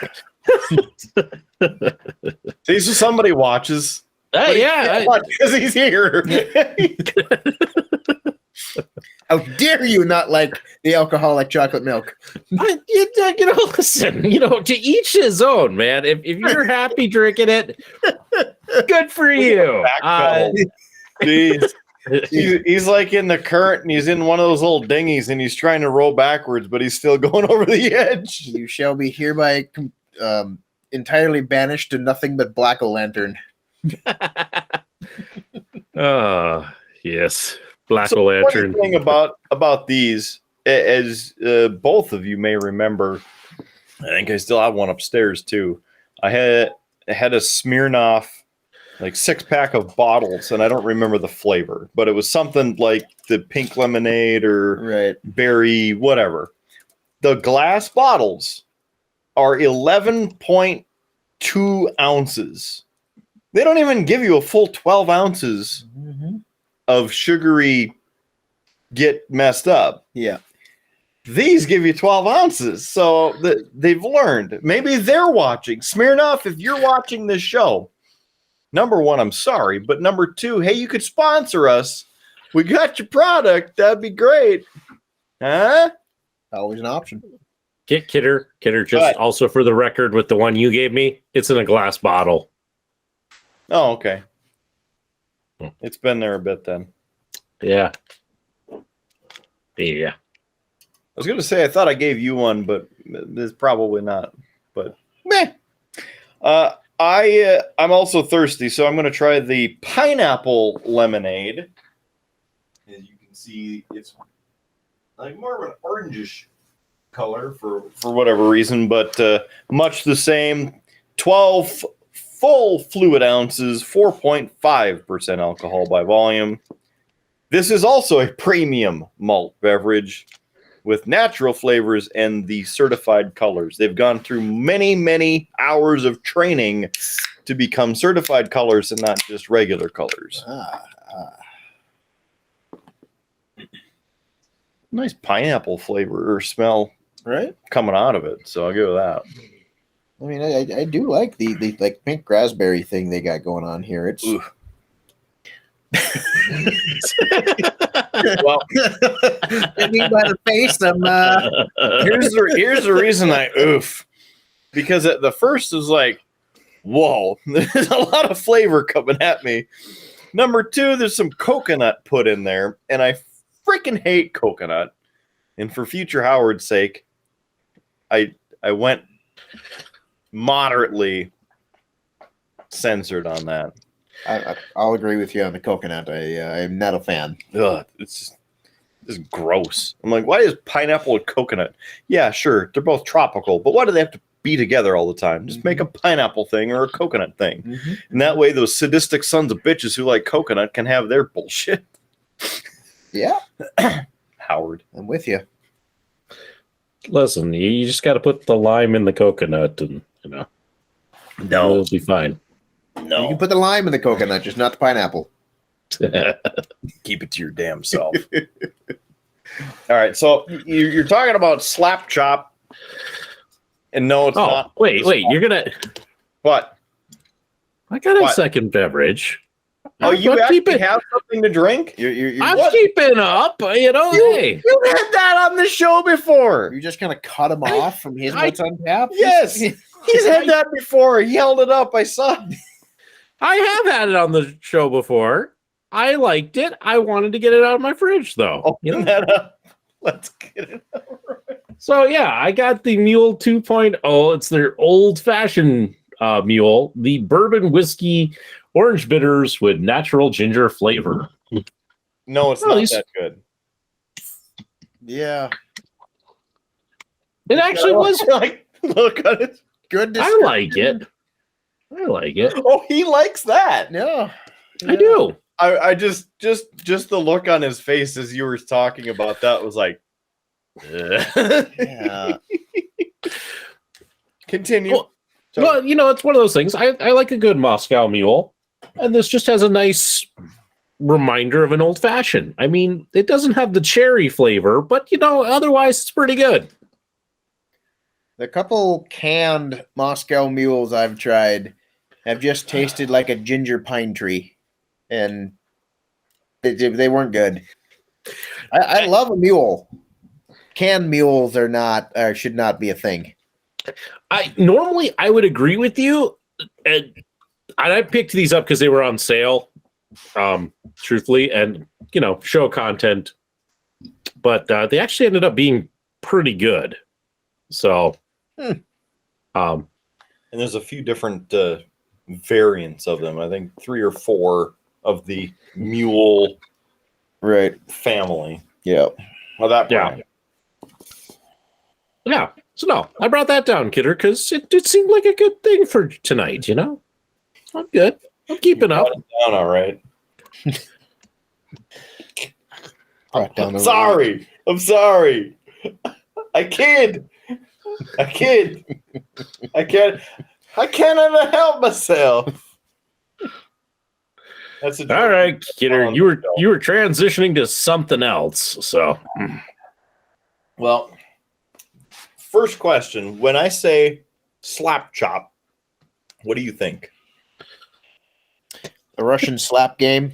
See, so somebody watches. Because he's here. How dare you not like the alcoholic chocolate milk? Listen, to each his own, man. If you're happy drinking it, good for you. Jeez. He's like in the current, and he's in one of those little dinghies, and he's trying to row backwards, but he's still going over the edge. You shall be hereby entirely banished to nothing but Black-o'-lantern. Yes. Black-o'-lantern. One thing about these, as both of you may remember, I think I still have one upstairs too. I had a Smirnoff like 6-pack of bottles, and I don't remember the flavor, but it was something like the pink lemonade or berry, whatever. The glass bottles are 11.2 ounces. They don't even give you a full 12 ounces of sugary get messed up. Yeah. These give you 12 ounces. So they've learned. Maybe they're watching. Smirnoff, if you're watching this show, number one, I'm sorry. But number two, hey, you could sponsor us. We got your product. That'd be great. Huh? Always an option. Kidder, just also for the record with the one you gave me, it's in a glass bottle. Oh, okay. It's been there a bit then. Yeah. I was going to say, I thought I gave you one, but it's probably not. But meh. I'm also thirsty, so I'm going to try the pineapple lemonade. As you can see, it's like more of an orangish color for whatever reason, but much the same. 12 full fluid ounces, 4.5% alcohol by volume. This is also a premium malt beverage with natural flavors and the certified colors. They've gone through many, many hours of training to become certified colors and not just regular colors. Nice pineapple flavor or smell coming out of it, so I'll give it that. I mean, I do like the like pink raspberry thing they got going on here. It's well, judging by the face, here's the reason I oof, because at the first it was like, whoa, there's a lot of flavor coming at me. Number two, there's some coconut put in there, and I freaking hate coconut. And for future Howard's sake, I went moderately censored on that. I'll agree with you on the coconut. I'm not a fan. Ugh, it's gross. I'm like, why is pineapple and coconut? Yeah, sure, they're both tropical, but why do they have to be together all the time? Just make a pineapple thing or a coconut thing. And that way those sadistic sons of bitches who like coconut can have their bullshit. Yeah. Howard. I'm with you. Listen, you just got to put the lime in the coconut and, No. it'll be fine. No. You can put the lime in the coconut, just not the pineapple. Keep it to your damn self. All right, so you're talking about slap chop, and no, it's not. Wait, you're gonna. What? I got a second beverage. Oh, you actually have something to drink? I'm keeping up, hey. You had that on the show before. You just kind of cut him off from his what's on tap? Yes, he's had that before. He held it up. I saw. I have had it on the show before. I liked it. I wanted to get it out of my fridge, though. Open that up. Let's get it out. So, yeah, I got the Mule 2.0. It's their old-fashioned mule. The bourbon whiskey orange bitters with natural ginger flavor. No, it's not that good. Yeah. It actually was. Look at it. Good. I like it. Oh, he likes that. Yeah. I do. I just the look on his face as you were talking about that was like, yeah. Continue. Well, it's one of those things. I like a good Moscow Mule, and this just has a nice reminder of an old fashioned. I mean, it doesn't have the cherry flavor, but otherwise it's pretty good. The couple canned Moscow Mules I've tried have just tasted like a ginger pine tree, and they weren't good. I love a mule. Canned mules should not be a thing. I would agree with you, and I picked these up because they were on sale, truthfully, and show content, but they actually ended up being pretty good. So, and there's a few different variants of them. I think 3 or 4 of the mule family. Yeah. Well, that brand. Yeah. So no, I brought that down, Kidder, because it seemed like a good thing for tonight. I'm good. I'm keeping up. Down, all right. Down I'm sorry. I kid. I can't even help myself. That's a All right, kidder. You were transitioning to something else. So, well, first question: when I say slap chop, what do you think? The Russian slap game.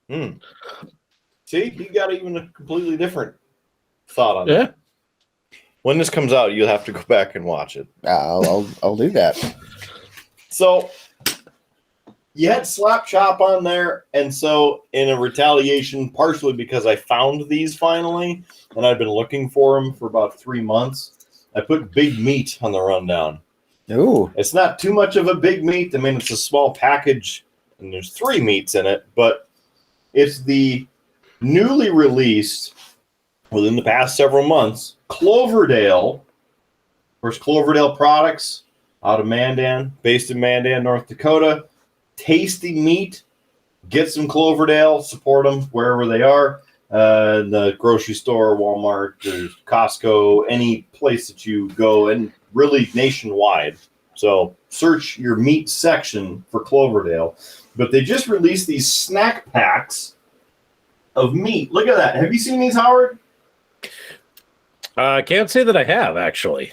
See, you got even a completely different thought on that. When this comes out, you'll have to go back and watch it. I'll do that. So you had slap chop on there, and so in a retaliation, partially because I found these finally, and I've been looking for them for about 3 months, I put big meat on the rundown. Ooh. It's not too much of a big meat. I mean, it's a small package, and there's 3 meats in it, but it's the newly released, within the past several months, Cloverdale. Of course, Cloverdale products out of Mandan, based in Mandan, North Dakota. Tasty meat. Get some Cloverdale. Support them wherever they are. The grocery store, Walmart, there's Costco, any place that you go, and really nationwide. So search your meat section for Cloverdale. But they just released these snack packs of meat. Look at that. Have you seen these, Howard? I can't say that I have, actually.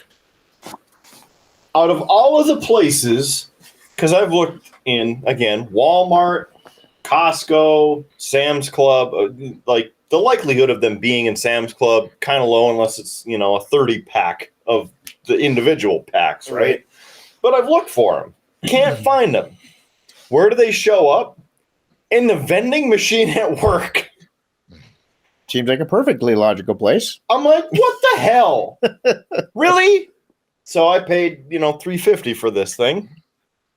Out of all of the places, because I've looked in, again, Walmart, Costco, Sam's Club, like the likelihood of them being in Sam's Club kind of low unless it's, a 30-pack of the individual packs, right? But I've looked for them. Can't find them. Where do they show up? In the vending machine at work. Seems like a perfectly logical place. I'm like, what the hell? Really? So I paid, $3.50 for this thing,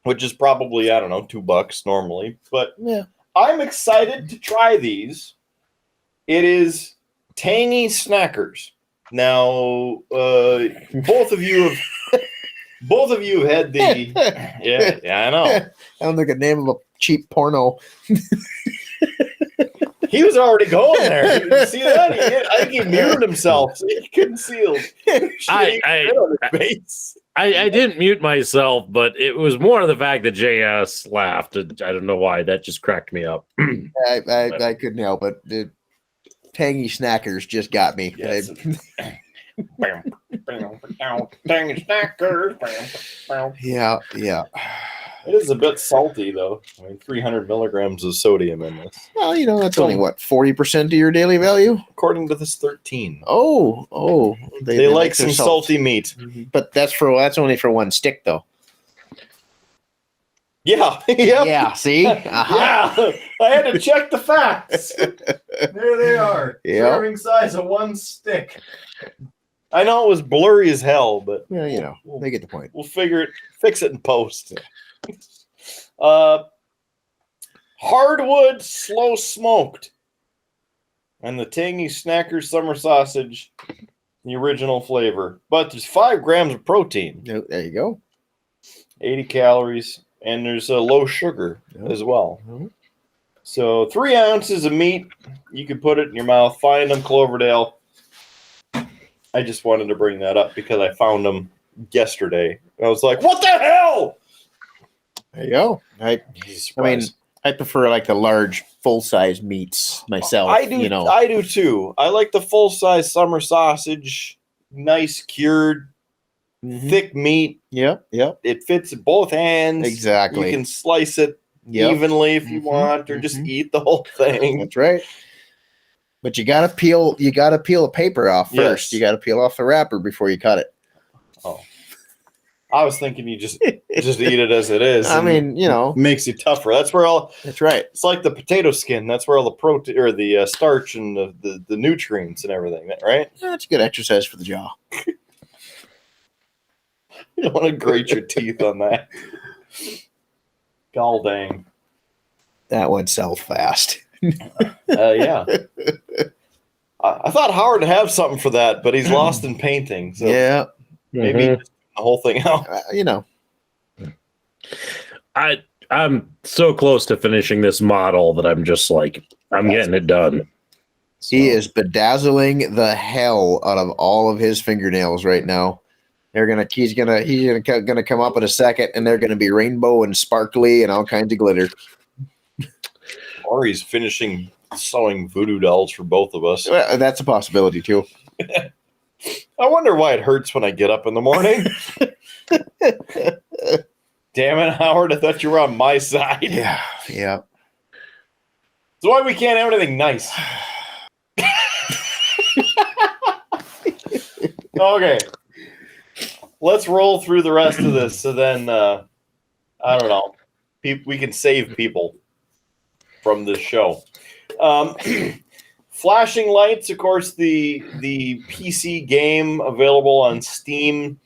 which is probably, I don't know, $2 normally. But yeah, I'm excited to try these. It is tangy snackers. Now, both of you have had the yeah, I know. Sounds like a name of a cheap porno. He was already going there. You see that? I think he muted himself so he couldn't see him. I didn't mute myself, but it was more of the fact that JS laughed. I don't know why. That just cracked me up. I couldn't help it. The tangy snackers just got me. Yes. Yeah. It is a bit salty, though. I mean, 300 milligrams of sodium in this. Well, that's only, 40% of your daily value? According to this, 13. Oh. They like some salty meat. But that's only for one stick, though. Yeah. Yep. Yeah, see? Uh-huh. Yeah. I had to check the facts. There they are. Yep. Serving size of 1 stick. I know it was blurry as hell, but yeah, they get the point. We'll fix it in post. Hardwood slow smoked, and the tangy snacker summer sausage, the original flavor. But there's 5 grams of protein. There you go. 80 calories, and there's a low sugar as well. Mm-hmm. So 3 ounces of meat. You can put it in your mouth. Find them, Cloverdale. I just wanted to bring that up because I found them yesterday. I was like, what the hell? There you go. I mean, I prefer like the large full-size meats myself. I do too. I like the full-size summer sausage, nice cured, thick meat. Yep. It fits in both hands. Exactly. You can slice it evenly if you want, or just eat the whole thing. That's right. But you gotta peel the paper off first. Yes. You gotta peel off the wrapper before you cut it. Oh. I was thinking you just eat it as it is. I mean, makes you tougher. That's right. It's like the potato skin. That's where all the protein or the starch and the nutrients and everything, right? That's a good exercise for the jaw. You don't want to grate your teeth on that. Gall dang. That went south fast. Yeah. I thought Howard would have something for that, but he's lost in painting. So maybe the whole thing out. I I'm so close to finishing this model that I'm just like, I'm getting it done. He is bedazzling the hell out of all of his fingernails right now. He's gonna come up in a second, and they're gonna be rainbow and sparkly and all kinds of glitter. Or he's finishing sewing voodoo dolls for both of us. Well, that's a possibility too. I wonder why it hurts when I get up in the morning. Damn it, Howard! I thought you were on my side. Yeah. That's why we can't have anything nice. Okay. Let's roll through the rest of this, so then I don't know. We can save people from this show. Flashing Lights, of course, the PC game available on Steam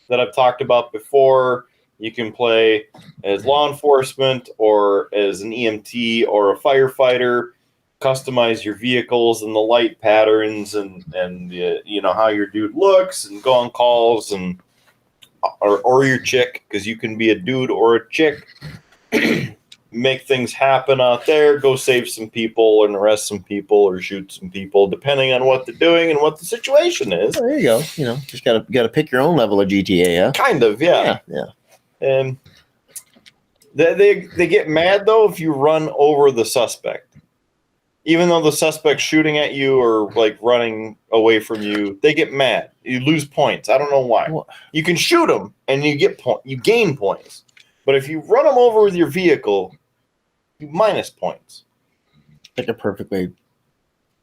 that I've talked about before. You can play as law enforcement or as an EMT or a firefighter. Customize your vehicles and the light patterns and you know how your dude looks and go on calls and or your chick, because you can be a dude or a chick. Make things happen out there, go save some people and arrest some people or shoot some people, depending on what they're doing and what the situation is. There you go. You know, just gotta pick your own level of GTA, yeah? Kind of, yeah. And they get mad though if you run over the suspect. Even though the suspect's shooting at you or like running away from you, they get mad. You lose points. I don't know why. What? You can shoot them and you gain points. But if you run them over with your vehicle, you minus points. Like a perfectly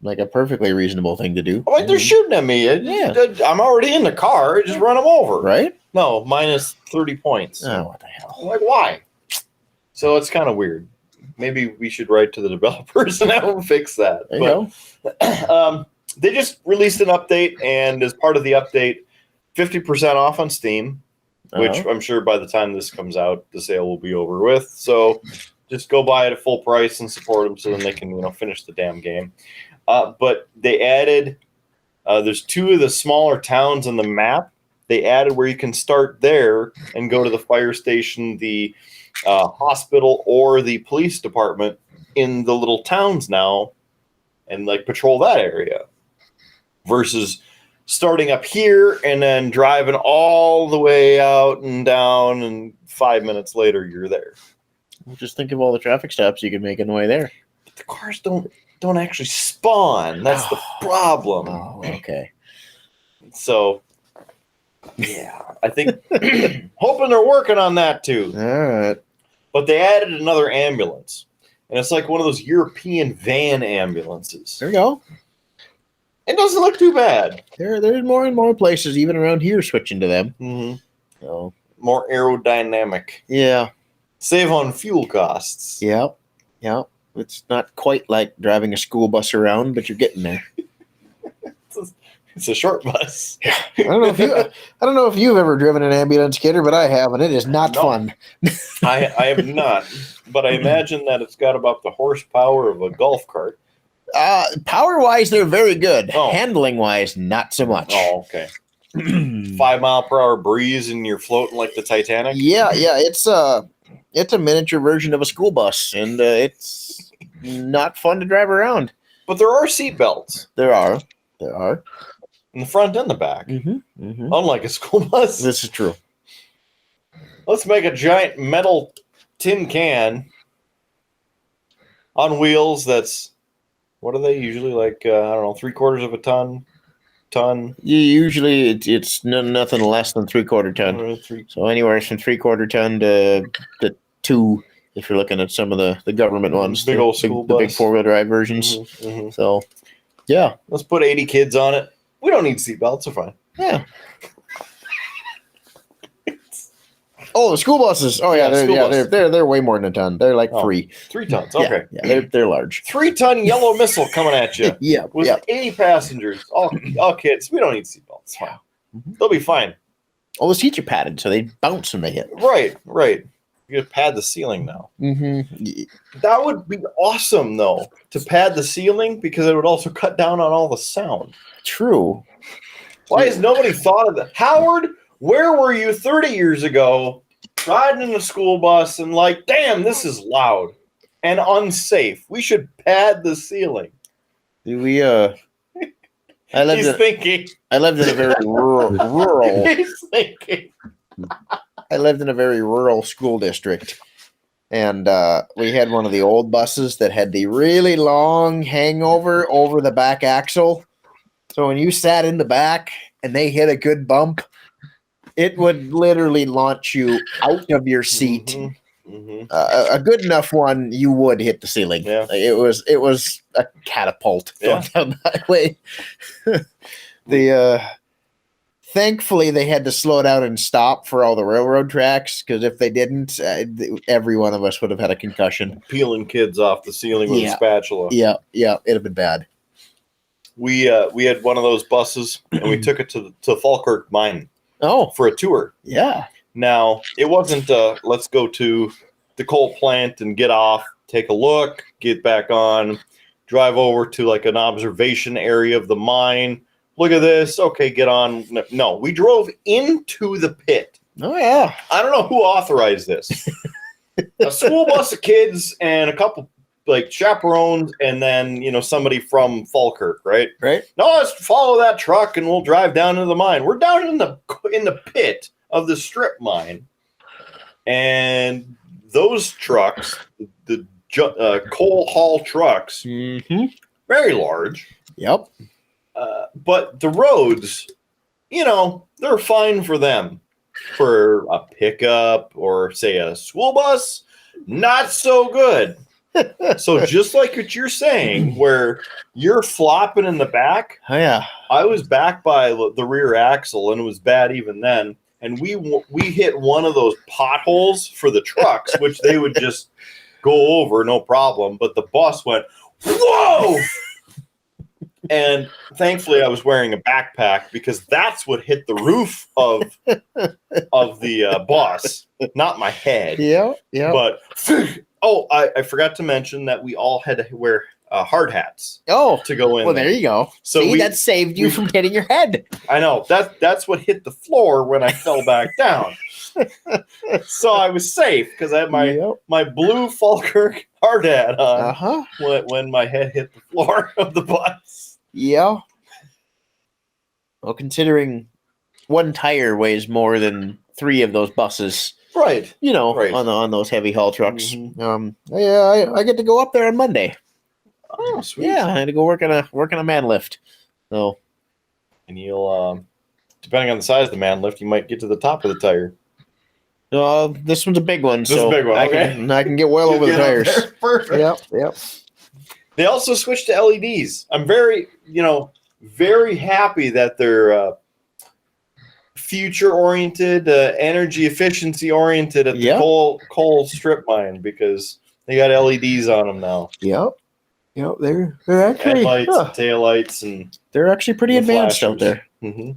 reasonable thing to do. Like they're shooting at me. Yeah. I'm already in the car. Just run them over. Right? No, minus 30 points. Oh, what the hell? I'm like, why? So it's kind of weird. Maybe we should write to the developers and have them fix that. There you go. They just released an update, and as part of the update, 50% off on Steam, which I'm sure by the time this comes out, the sale will be over with. So just go buy it at full price and support them so then they can finish the damn game. But they added, there's 2 of the smaller towns on the map. They added where you can start there and go to the fire station, the hospital, or the police department in the little towns now and like patrol that area versus starting up here and then driving all the way out and down and 5 minutes later you're there. Well, just think of all the traffic stops you could make on the way there. But the cars don't actually spawn. That's the problem. Oh, okay. So yeah, I think hoping they're working on that too. All right. But they added another ambulance. And it's like one of those European van ambulances. There you go. It doesn't look too bad. There's more and more places, even around here, switching to them. Mm-hmm. So more aerodynamic. Yeah. Save on fuel costs. Yep. It's not quite like driving a school bus around, but you're getting there. It's a short bus. I don't know if you've ever driven an ambulance, Kidder, but I have, and it is not fun. I have not, but I imagine that it's got about the horsepower of a golf cart. Power-wise, they're very good. Oh. Handling-wise, not so much. Oh, okay. 5 mile per hour breeze, and you're floating like the Titanic. Yeah. It's a miniature version of a school bus, and it's not fun to drive around. But there are seat belts. There are. In the front and the back. Mm-hmm. Unlike a school bus. This is true. Let's make a giant metal tin can on wheels that's, what are they usually, like, I don't know, 3/4 of a ton? Usually it's nothing less than 3/4 ton. So anywhere from 3/4 ton to 2, if you're looking at some of the government ones. Big old school bus. The big 4-wheel drive versions. Mm-hmm. So, yeah. Let's put 80 kids on it. We don't need seatbelts. They're fine. Yeah. Oh, the school buses. Oh, yeah. They're way more than a ton. They're like 3. 3 tons. Okay. Yeah, they're large. 3-ton yellow missile coming at you. Yeah. With 80 passengers. All kids. We don't need seatbelts. Fine. Mm-hmm. They'll be fine. Oh, the seats are padded, so they bounce when they hit. Right. You gotta pad the ceiling now. Mm-hmm. That would be awesome, though, to pad the ceiling, because it would also cut down on all the sound. True. Why has nobody thought of that? Howard, where were you 30 years ago riding in the school bus and like, damn, this is loud and unsafe. We should pad the ceiling. We I lived He's in thinking. I lived in a very rural. He's thinking. I lived in a very rural school district, and we had one of the old buses that had the really long hangover over the back axle. So when you sat in the back and they hit a good bump, it would literally launch you out of your seat. Mm-hmm. Mm-hmm. A good enough one, you would hit the ceiling. Yeah. It was a catapult going down that way. Thankfully, they had to slow down and stop for all the railroad tracks, because if they didn't, every one of us would have had a concussion. Peeling kids off the ceiling with a spatula. Yeah, it'd have been bad. We had one of those buses, and we took it to Falkirk Mine for a tour. Yeah. Now, it wasn't let's go to the coal plant and get off, take a look, get back on, drive over to like an observation area of the mine. Look at this. Okay, get on. No, we drove into the pit. Oh, yeah. I don't know who authorized this. A school bus of kids and a couple like chaperones, and then somebody from Falkirk, right? Right. No, let's follow that truck and we'll drive down into the mine. We're down in the pit of the strip mine, and those trucks, the coal haul trucks, very large. Yep. But the roads, they're fine for them. For a pickup or, say, a school bus, not so good. So just like what you're saying, where you're flopping in the back, Oh, yeah. I was back by the rear axle, and it was bad even then. And we hit one of those potholes for the trucks, which they would just go over, no problem. But the bus went, whoa! And thankfully, I was wearing a backpack, because that's what hit the roof of the bus, not my head. Yeah. But I forgot to mention that we all had to wear hard hats. To go in. Well, there you go. So See, that saved you from hitting your head. I know that's what hit the floor when I fell back down. So I was safe, because I had my blue Falkirk hard hat on when my head hit the floor of the bus. Yeah. Well, considering one tire weighs more than 3 of those buses, right? Right. on those heavy haul trucks. Mm-hmm. I get to go up there on Monday. Oh, sweet. Yeah, I had to go work on a man lift. So, and you'll depending on the size of the man lift, you might get to the top of the tire. This one's a big one. This is a big one. I can get well over the tires. Perfect. Yep. They also switched to LEDs. I'm very happy that they're future-oriented, energy efficiency-oriented at the coal strip mine, because they got LEDs on them now. Yep. They're actually headlights, and taillights, and they're actually pretty advanced flashers out there. Mm-hmm.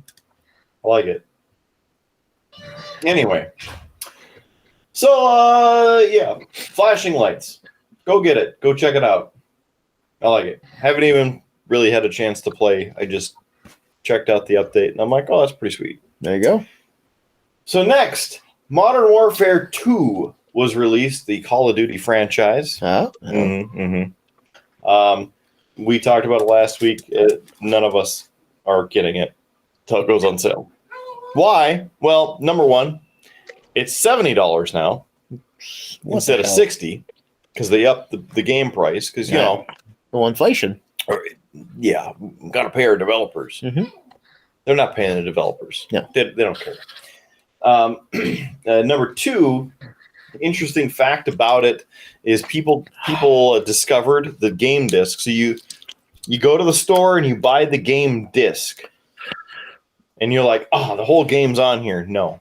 I like it. Anyway, so flashing lights. Go get it. Go check it out. I like it. Haven't even really had a chance to play. I just checked out the update, and I'm like, oh, that's pretty sweet. There you go. So next, Modern Warfare 2 was released, the Call of Duty franchise. We talked about it last week. None of us are getting it until it goes on sale. Why? Well, number one, it's $70 now instead of $60, because they upped the game price, because, Well, inflation. Got to pay our developers. Mm-hmm. They're not paying the developers. No. They don't care. Number two, interesting fact about it is people discovered the game disc. So you go to the store and you buy the game disc, and you're like, oh, the whole game's on here. No.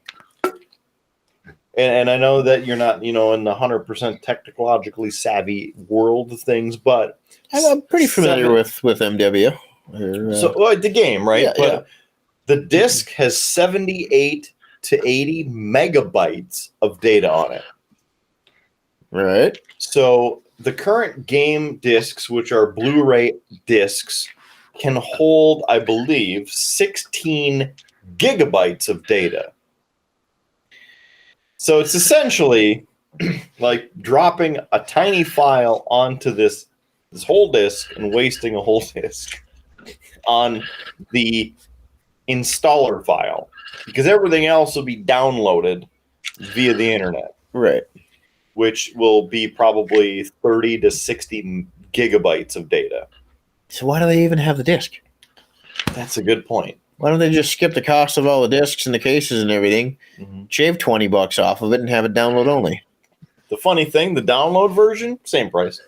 And I know that you're not, in the 100% technologically savvy world of things, but I'm pretty familiar with MW. The game, right? But the disc has 78 to 80 megabytes of data on it. Right. So the current game discs, which are Blu-ray discs, can hold, I believe, 16 gigabytes of data. So it's essentially like dropping a tiny file onto this whole disk and wasting a whole disk on the installer file, because everything else will be downloaded via the internet. Right. Which will be probably 30 to 60 gigabytes of data. So why do they even have the disc? That's a good point. Why don't they just skip the cost of all the discs and the cases and everything, shave $20 off of it, and have it download only? The funny thing, the download version, same price.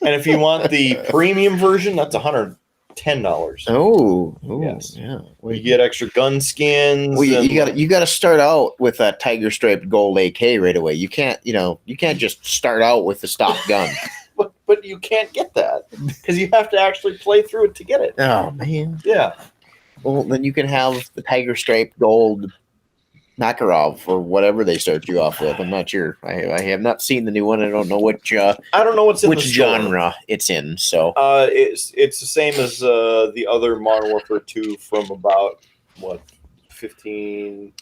And if you want the premium version, that's $110. Oh, yes. Yeah. Well, you get extra gun skins. Well, you got to start out with that tiger striped gold AK right away. You can't just start out with the stock gun. but you can't get that because you have to actually play through it to get it. Oh man. Yeah. Well, then you can have the tiger striped gold Makarov or whatever they start you off with. I'm not sure. I have not seen the new one. I don't know which. I don't know what's in which the genre it's in. So it's the same as the other Modern Warfare 2 from about 15.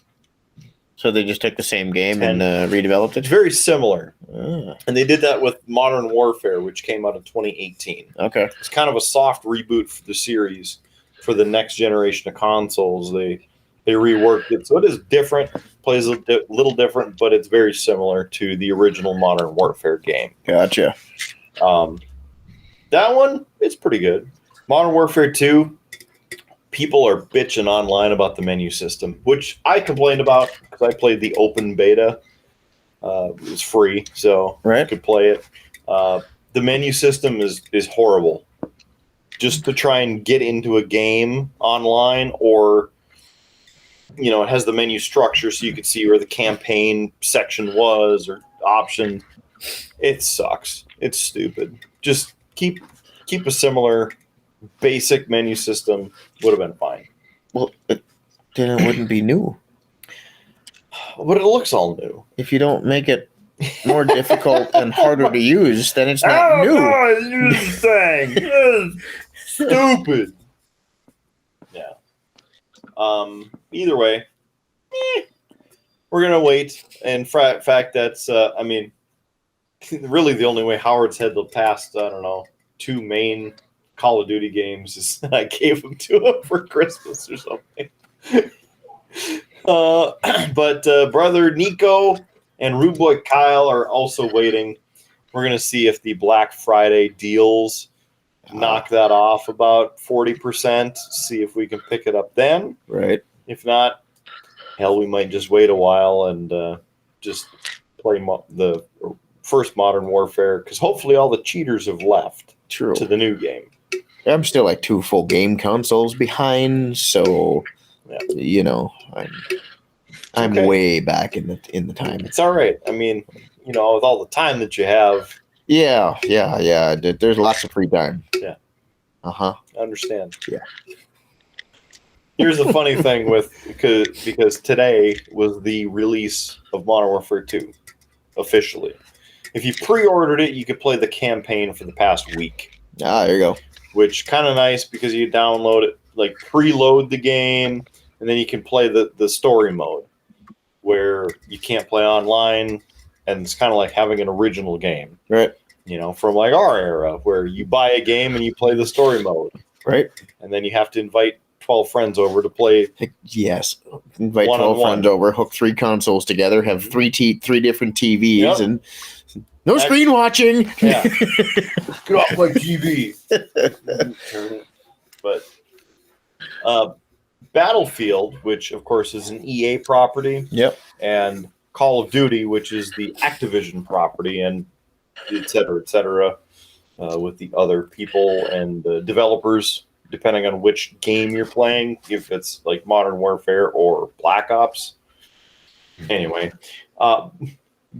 So they just took the same game and redeveloped it. It's very similar, and they did that with Modern Warfare, which came out in 2018. Okay, it's kind of a soft reboot for the series for the next generation of consoles. They reworked it, so it is different, plays a little different, but it's very similar to the original Modern Warfare game. Gotcha. That one, it's pretty good. Modern Warfare 2, people are bitching online about the menu system, which I complained about because I played the open beta. It was free, so I could play it. The menu system is horrible. Just to try and get into a game online, or it has the menu structure so you could see where the campaign section was or option. It sucks. It's stupid. Just keep a similar basic menu system. Would have been fine. Well, then it wouldn't be new. But it looks all new. If you don't make it more difficult and harder to use, then it's not new. Use the thing. Stupid. Yeah. Either way, we're gonna wait. And fact, that's really the only way Howard's had the past 2 main Call of Duty games is I gave them to him for Christmas or something. But brother Nico and Rude Boy Kyle are also waiting. We're gonna see if the Black Friday deals knock that off about 40%. See if we can pick it up then. Right. If not, hell, we might just wait a while and just play the first Modern Warfare, because hopefully all the cheaters have left. True. To the new game. I'm still like 2 full game consoles behind, so I'm okay. way back in the time. It's all right. I mean, with all the time that you have. Yeah. There's lots of free time. Yeah. I understand. Yeah. Here's the funny thing because today was the release of Modern Warfare 2 officially. If you pre-ordered it, you could play the campaign for the past week. Ah, there you go. Which kind of nice because you download it, like preload the game, and then you can play the story mode where you can't play online, and it's kind of like having an original game. Right. From like our era where you buy a game and you play the story mode. Right. And then you have to invite 12 friends over to play. Yes. Invite 12 friends over, hook 3 consoles together, have 3 different TVs, and no screen watching. Yeah. Get off my TV. But Battlefield, which of course is an EA property. Yep. And Call of Duty, which is the Activision property, and et cetera, with the other people and the developers, depending on which game you're playing, if it's like Modern Warfare or Black Ops. Anyway,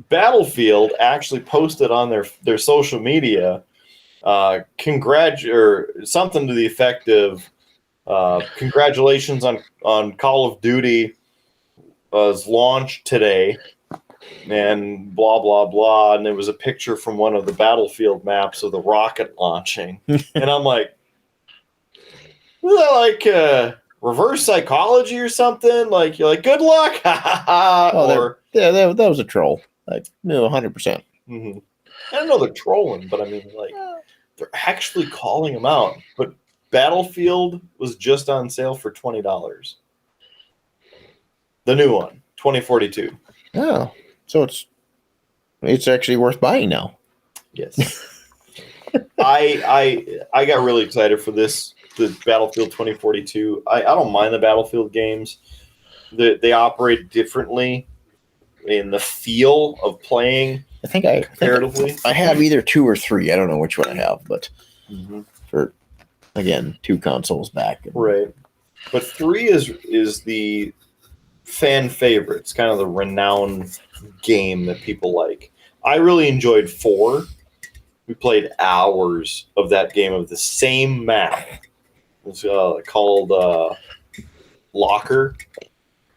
Battlefield actually posted on their social media something to the effect of congratulations on Call of Duty launch today, and blah blah blah, and there was a picture from one of the Battlefield maps of the rocket launching, and I'm like, is that like reverse psychology or something? Like you're like, good luck, Oh, that was a troll. Like, 100%. I don't know they're trolling, but I mean, like, they're actually calling them out. But Battlefield was just on sale for $20. The new one, 2042. Oh, so it's actually worth buying now. Yes. I got really excited for this, the Battlefield 2042. I don't mind the Battlefield games. They operate differently in the feel of playing. I think comparatively. I have either 2 or 3. I don't know which one I have, but for, again, 2 consoles back. Right. But 3 is the fan favorite. It's kind of the renowned game that people like. I really enjoyed 4. We played hours of that game of the same map. It's called Locker.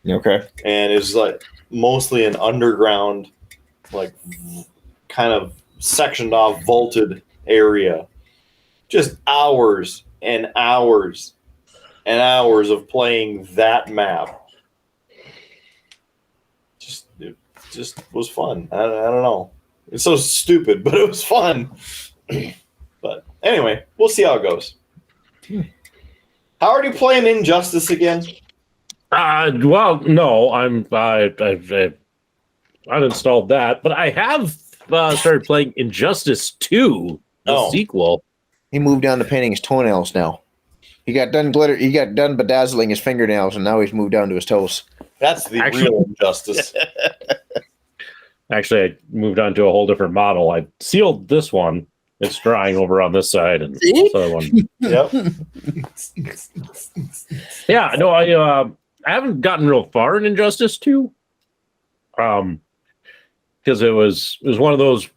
Okay. And it was like mostly an underground, like kind of sectioned off, vaulted area. Just hours and hours and hours of playing that map. It just was fun. I don't know. It's so stupid, but it was fun. But anyway, we'll see how it goes. How are you playing Injustice again? Well, no, I've uninstalled that, but I have started playing Injustice 2, the sequel. He moved down to painting his toenails now. He got done bedazzling his fingernails, and now he's moved down to his toes. That's the real Injustice. Actually, I moved on to a whole different model. I sealed this one. It's drying over on this side, and this other one. Yep. Yeah, no, I haven't gotten real far in Injustice 2. Because it was one of those.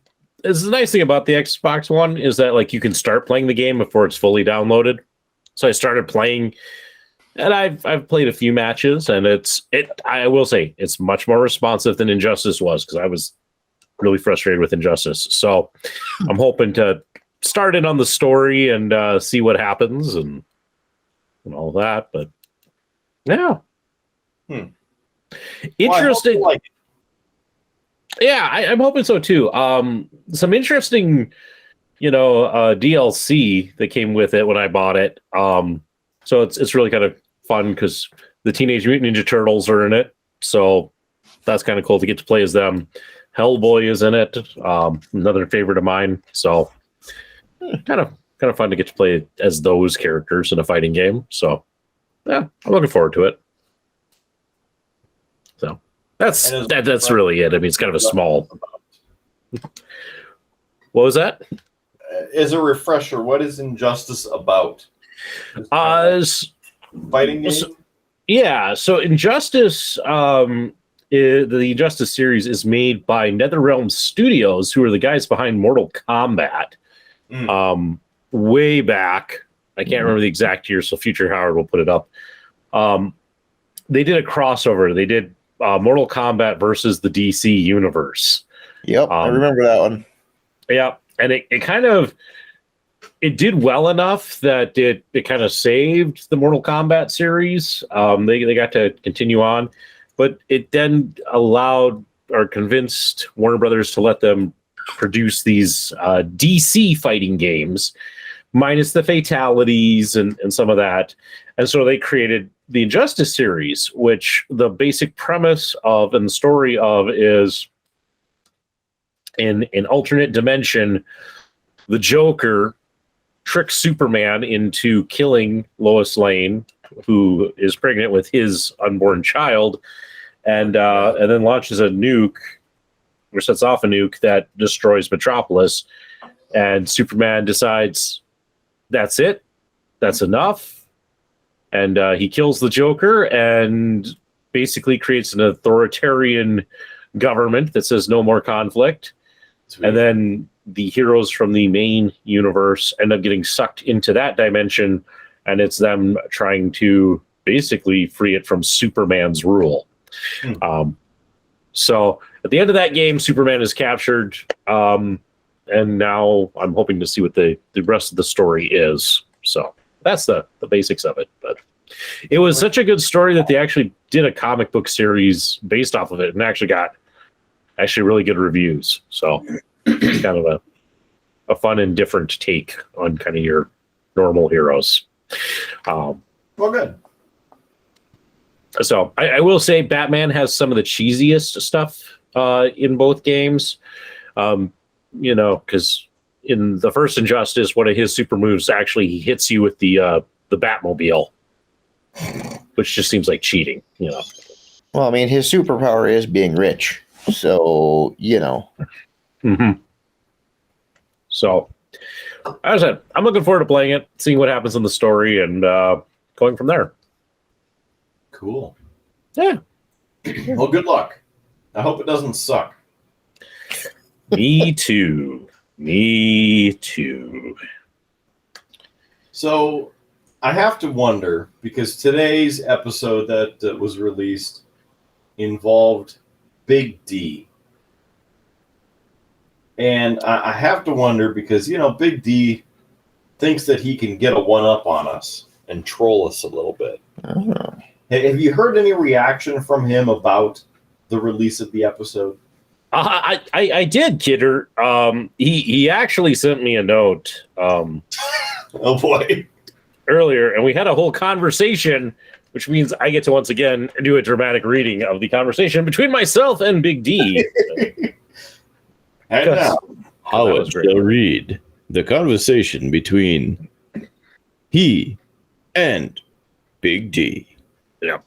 It's the nice thing about the Xbox One is that like you can start playing the game before it's fully downloaded. So I started playing, and I've played a few matches, and I will say it's much more responsive than Injustice was, because I was really frustrated with Injustice. So I'm hoping to start in on the story and see what happens and all that. But yeah, interesting. Well, yeah, I'm hoping so too. Some interesting, DLC that came with it when I bought it. So it's really kind of fun because the Teenage Mutant Ninja Turtles are in it. So that's kind of cool to get to play as them. Hellboy is in it. Another favorite of mine. So kind of fun to get to play as those characters in a fighting game. So yeah, I'm looking forward to it. So that's really it. I mean, it's kind of a small. What was that? As a refresher, what is Injustice about? Fighting game? Yeah, so Injustice, the Injustice series is made by NetherRealm Studios, who are the guys behind Mortal Kombat. Way back, I can't remember the exact year, so Future Howard will put it up. They did a crossover. They did Mortal Kombat versus the DC Universe. Yep, I remember that one. Yeah, and it kind of did well enough that it kind of saved the Mortal Kombat series. They got to continue on, but it then allowed or convinced Warner Brothers to let them produce these DC fighting games, minus the fatalities and some of that. And so they created the Injustice series, which the basic premise of and the story of is in an alternate dimension, the Joker tricks Superman into killing Lois Lane, who is pregnant with his unborn child, and then launches a nuke, or sets off a nuke that destroys Metropolis. And Superman decides that's it, that's enough, and he kills the Joker and basically creates an authoritarian government that says no more conflict. Sweet. And then the heroes from the main universe end up getting sucked into that dimension, and it's them trying to basically free it from Superman's rule. So at the end of that game, Superman is captured, and now I'm hoping to see what the rest of the story is. So that's the basics of it. But It was such a good story that they actually did a comic book series based off of it, and actually got really good reviews. So it's kind of a fun and different take on kind of your normal heroes. Well, good. So I will say Batman has some of the cheesiest stuff in both games. Because in the first Injustice, one of his super moves actually he hits you with the Batmobile, which just seems like cheating. Well, I mean, his superpower is being rich, so Mm-hmm. So, as I said, I'm looking forward to playing it, seeing what happens in the story, and going from there. Cool. Yeah. Well, good luck. I hope it doesn't suck. Me too. Me too. So I have to wonder, because today's episode that was released involved Big D. And I have to wonder because, Big D thinks that he can get a one-up on us and troll us a little bit. Oh. Have you heard any reaction from him about the release of the episode? I did, Kidder. He actually sent me a note. Oh boy. Earlier, and we had a whole conversation, which means I get to once again do a dramatic reading of the conversation between myself and Big D. And now, Howard shall read the conversation between he and Big D. Yeah.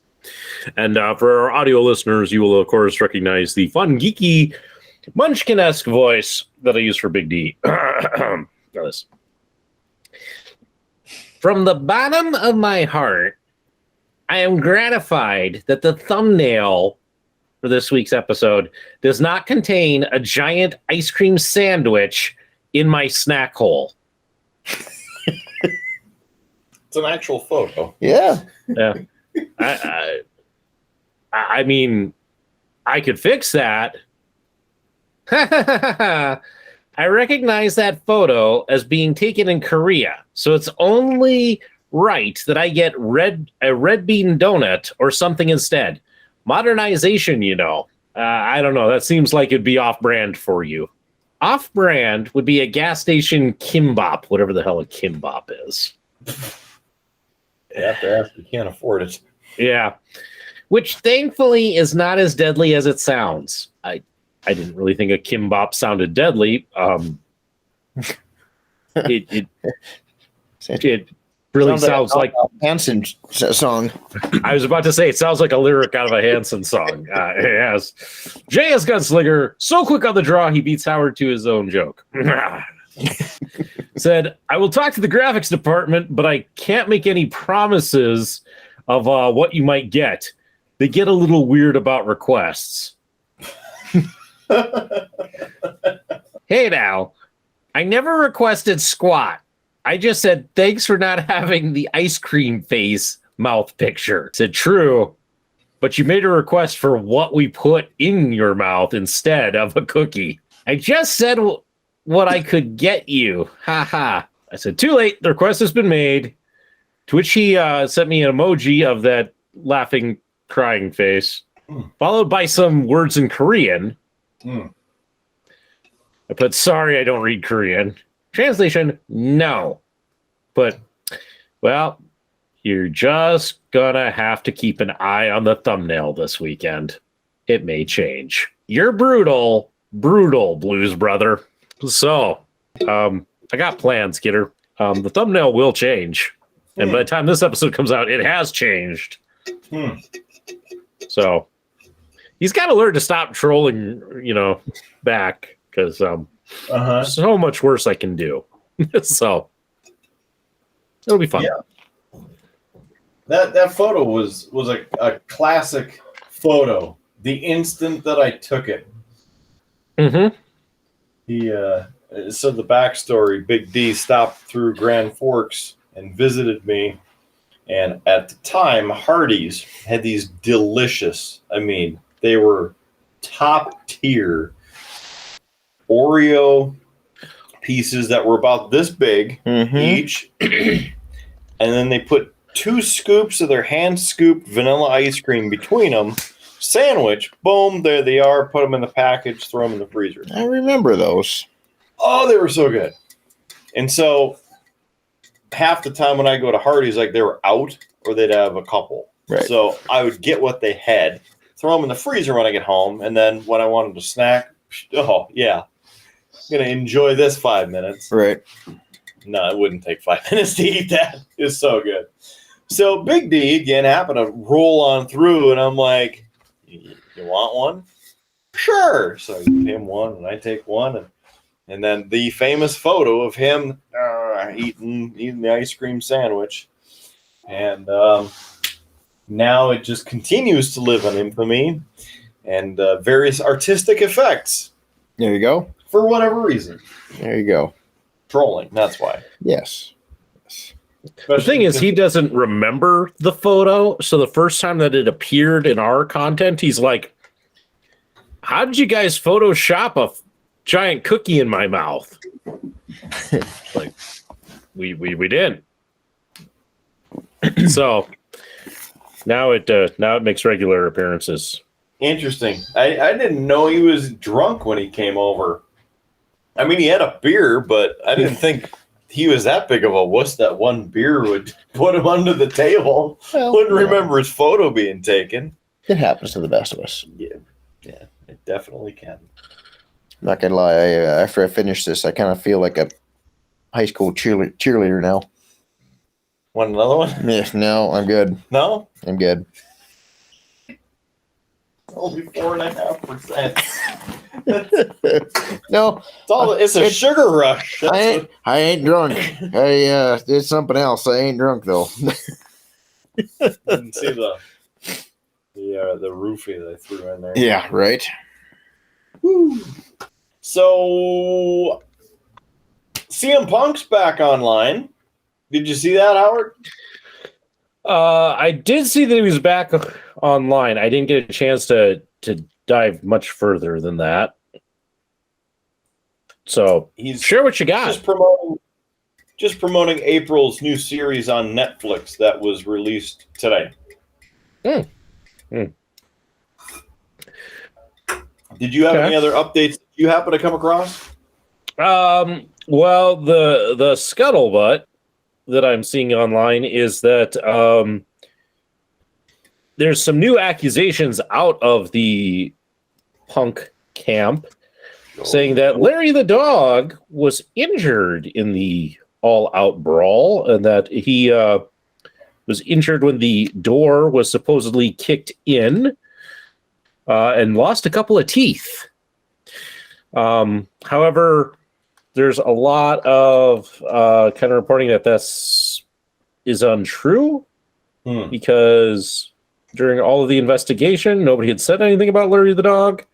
And for our audio listeners, you will, of course, recognize the fun, geeky, Munchkin-esque voice that I use for Big D. This. From the bottom of my heart, I am gratified that the thumbnail for this week's episode does not contain a giant ice cream sandwich in my snack hole. it's an actual photo. Yeah. Yeah. I mean, I could fix that. I recognize that photo as being taken in Korea, so it's only right that I get a red bean donut or something instead. Modernization, I don't know. That seems like it'd be off-brand for you. Off-brand would be a gas station Kimbap, whatever the hell a Kimbap is. You have to ask, you can't afford it. Yeah. Which thankfully is not as deadly as it sounds. I didn't really think a Kimbap sounded deadly. It really sounds like a Hanson song. I was about to say it sounds like a lyric out of a Hanson song. Yes. J.S. Gunslinger, so quick on the draw, he beats Howard to his own joke. Said, I will talk to the graphics department, but I can't make any promises of what you might get. They get a little weird about requests. Hey now, I never requested squat. I just said thanks for not having the ice cream face mouth picture. Said true, but you made a request for what we put in your mouth instead of a cookie. I just said what I could get you. Ha ha. I said too late. The request has been made. To which he sent me an emoji of that laughing, crying face, followed by some words in Korean. I put, sorry, I don't read Korean. Translation, no. But, well, you're just gonna have to keep an eye on the thumbnail this weekend. It may change. You're brutal, Blues Brother. So, I got plans, Kidder. The thumbnail will change. And by the time this episode comes out, it has changed. So, he's got to learn to stop trolling, back, because so much worse I can do. So, it'll be fun. Yeah. That photo was a classic photo. The instant that I took it. Mm-hmm. So the backstory, Big D stopped through Grand Forks and visited me. And at the time, Hardee's had these delicious, they were top tier Oreo pieces that were about this big each. And then they put 2 scoops of their hand-scooped vanilla ice cream between them, sandwich, boom, there they are, put them in the package, throw them in the freezer. I remember those. Oh, they were so good. And so half the time when I go to Hardee's, like they were out or they'd have a couple. Right. So I would get what they had, throw them in the freezer when I get home, and then when I wanted to snack, oh, yeah, I'm going to enjoy this 5 minutes. Right. No, it wouldn't take 5 minutes to eat that. It's so good. So Big D, again, happened to roll on through, and I'm like, you want one? Sure. So I give him one, and I take one, and then the famous photo of him eating the ice cream sandwich. And now it just continues to live in infamy and various artistic effects. There you go. For whatever reason. There you go. Trolling, that's why. Yes. The thing is, he doesn't remember the photo. So the first time that it appeared in our content, he's like, how did you guys Photoshop a giant cookie in my mouth? Like, we didn't. So now it makes regular appearances. Interesting. I didn't know he was drunk when he came over. I mean, he had a beer, but I didn't think he was that big of a wuss that one beer would put him under the table. Well, Wouldn't remember his photo being taken. It happens to the best of us. Yeah, it definitely can. I'm not gonna lie. After I finish this, I kind of feel like a high school cheerleader now. Want another one? Yeah, no, I'm good. No? I'm good. Only 4.5%. No, It's a sugar rush. I ain't drunk. I did something else. I ain't drunk though. Didn't see the roofie that I threw in there. Yeah, right. Woo. So CM Punk's back online. Did you see that, Howard? I did see that he was back online. I didn't get a chance to dive much further than that. So share what you got. Just promoting April's new series on Netflix that was released today. Did you have any other updates you happen to come across? Well, the scuttlebutt that I'm seeing online is that there's some new accusations out of the Punk camp saying that Larry the Dog was injured in the all-out brawl and that he was injured when the door was supposedly kicked in and lost a couple of teeth. However, there's a lot of kind of reporting that this is untrue because during all of the investigation, nobody had said anything about Larry the Dog,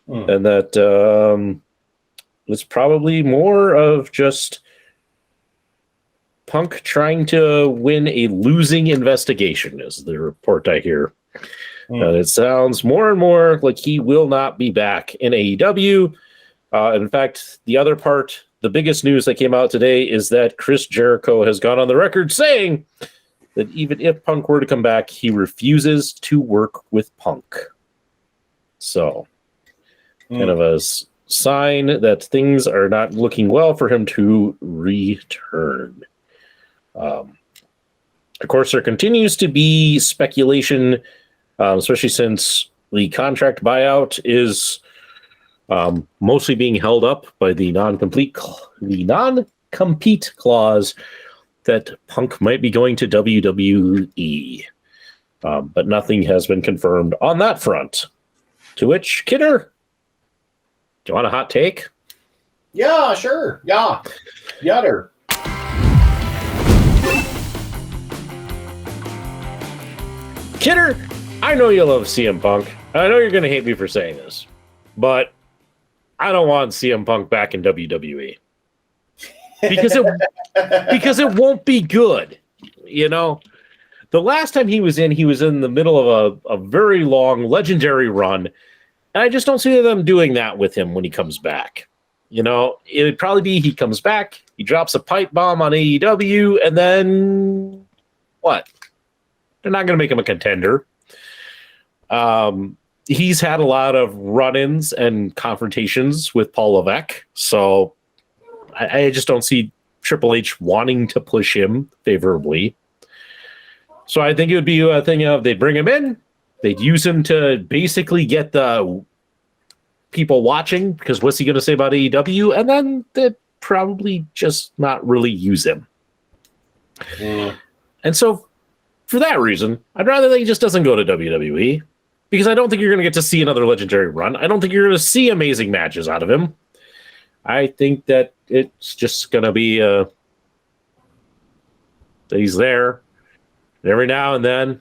and that it's probably more of just Punk trying to win a losing investigation, is the report I hear. And it sounds more and more like he will not be back in AEW. In fact, the biggest news that came out today is that Chris Jericho has gone on the record saying that even if Punk were to come back, he refuses to work with Punk. So, kind of a sign that things are not looking well for him to return. Of course, there continues to be speculation, especially since the contract buyout is mostly being held up by the non-compete clause that Punk might be going to WWE. But nothing has been confirmed on that front. To which, Kidder, do you want a hot take? Yeah, sure. Yeah. Yatter. Kidder, I know you love CM Punk. I know you're going to hate me for saying this, but I don't want CM Punk back in WWE because it won't be good. You know, the last time he was in the middle of a very long legendary run, and I just don't see them doing that with him when he comes back. You know, it would probably be he comes back, he drops a pipe bomb on AEW, and then What? They're not going to make him a contender. He's had a lot of run-ins and confrontations with Paul Levesque, so I just don't see Triple H wanting to push him favorably. So I think it would be a thing of they'd bring him in, they'd use him to basically get the people watching, because what's he going to say about AEW? And then they'd probably just not really use him. Yeah. And so for that reason, I'd rather that he just doesn't go to WWE, because I don't think you're going to get to see another legendary run. I don't think you're going to see amazing matches out of him. I think that it's just going to be that he's there. And every now and then,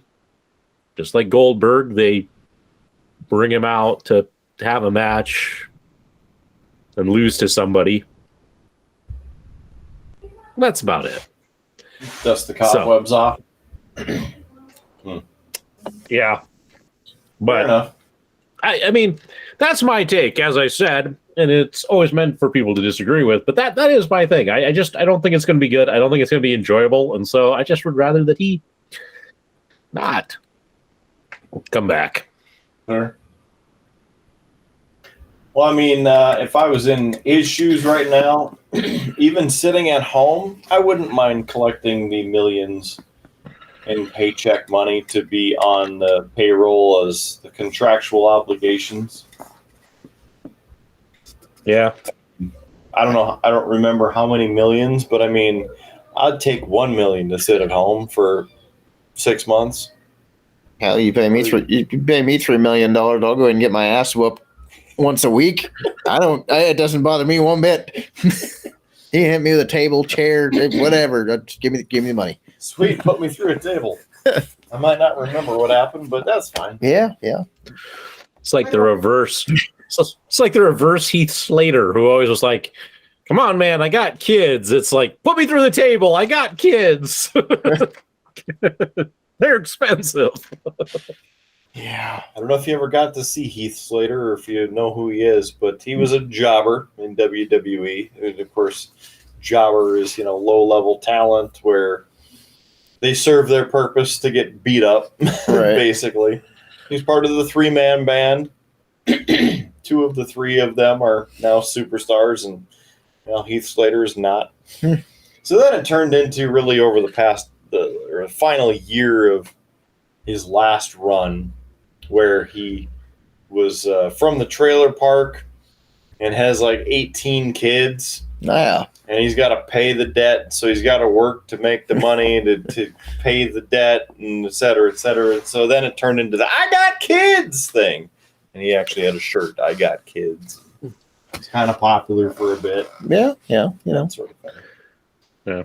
just like Goldberg, they bring him out to have a match and lose to somebody. That's about it. Dust the cobwebs off. Yeah. Fair But enough. I mean, that's my take, as I said, and it's always meant for people to disagree with, but that is my thing. I don't think it's going to be good. I don't think it's going to be enjoyable, and so I just would rather that he not come back. Sure. Well, I mean, if I was in his shoes right now, even sitting at home, I wouldn't mind collecting the millions in paycheck money to be on the payroll as the contractual obligations. Yeah. I don't know. I don't remember how many millions, but I mean, I'd take 1 million to sit at home for 6 months. Hell, you pay me $3 million. I'll go ahead and get my ass whooped once a week. It doesn't bother me one bit. He hit me with a table, chair, whatever. Just give me the money. Sweet, put me through a table. I might not remember what happened, but that's fine. Yeah. It's like the reverse. It's like the reverse Heath Slater, who always was like, "Come on, man, I got kids." It's like, "Put me through the table. I got kids." They're expensive. Yeah. I don't know if you ever got to see Heath Slater or if you know who he is, but he was a jobber in WWE. And of course, jobber is, low-level talent where they serve their purpose to get beat up, Right. basically. He's part of the three-man band. 2 of the 3 of them are now superstars, and Heath Slater is not. So then it turned into really over the final year of his last run, where he was from the trailer park and has like 18 kids. Yeah. And he's got to pay the debt, so he's got to work to make the money to pay the debt, and et cetera, et cetera. So then it turned into the "I got kids" thing. And he actually had a shirt, "I got kids." It's kind of popular for a bit. Yeah. That sort of thing. Yeah.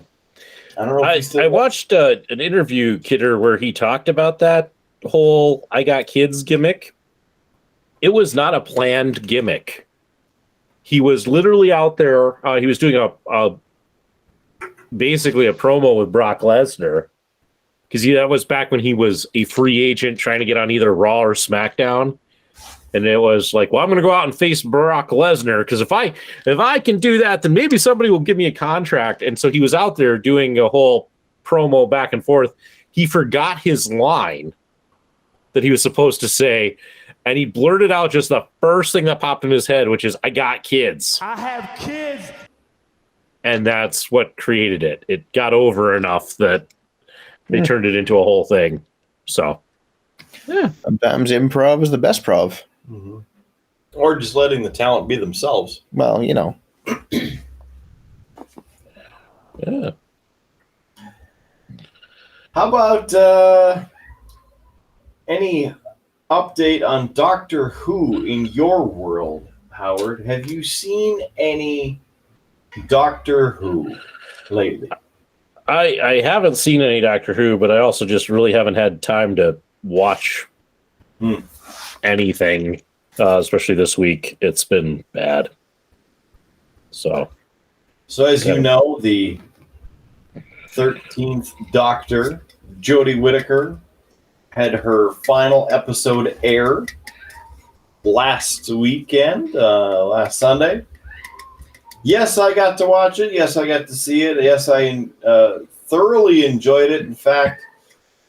I don't know if I watched an interview, Kidder, where he talked about that whole "I got kids" gimmick. It was not a planned gimmick. He was literally out there. He was doing basically a promo with Brock Lesnar, because that was back when he was a free agent trying to get on either Raw or SmackDown. And it was like, well, I'm going to go out and face Brock Lesnar, because if I can do that, then maybe somebody will give me a contract. And so he was out there doing a whole promo back and forth. He forgot his line that he was supposed to say, and he blurted out just the first thing that popped in his head, which is, "I got kids." I have kids. And that's what created it. It got over enough that they turned it into a whole thing. So, yeah. Sometimes improv is the best prov. Mm-hmm. Or just letting the talent be themselves. Well, Yeah. How about any update on Doctor Who in your world, Howard? Have you seen any Doctor Who lately? I haven't seen any Doctor Who, but I also just really haven't had time to watch anything, especially this week. It's been bad. So as you know, the 13th Doctor, Jodie Whittaker, had her final episode air last weekend, last Sunday. Yes, I got to watch it. Yes, I got to see it. Yes, I thoroughly enjoyed it. In fact,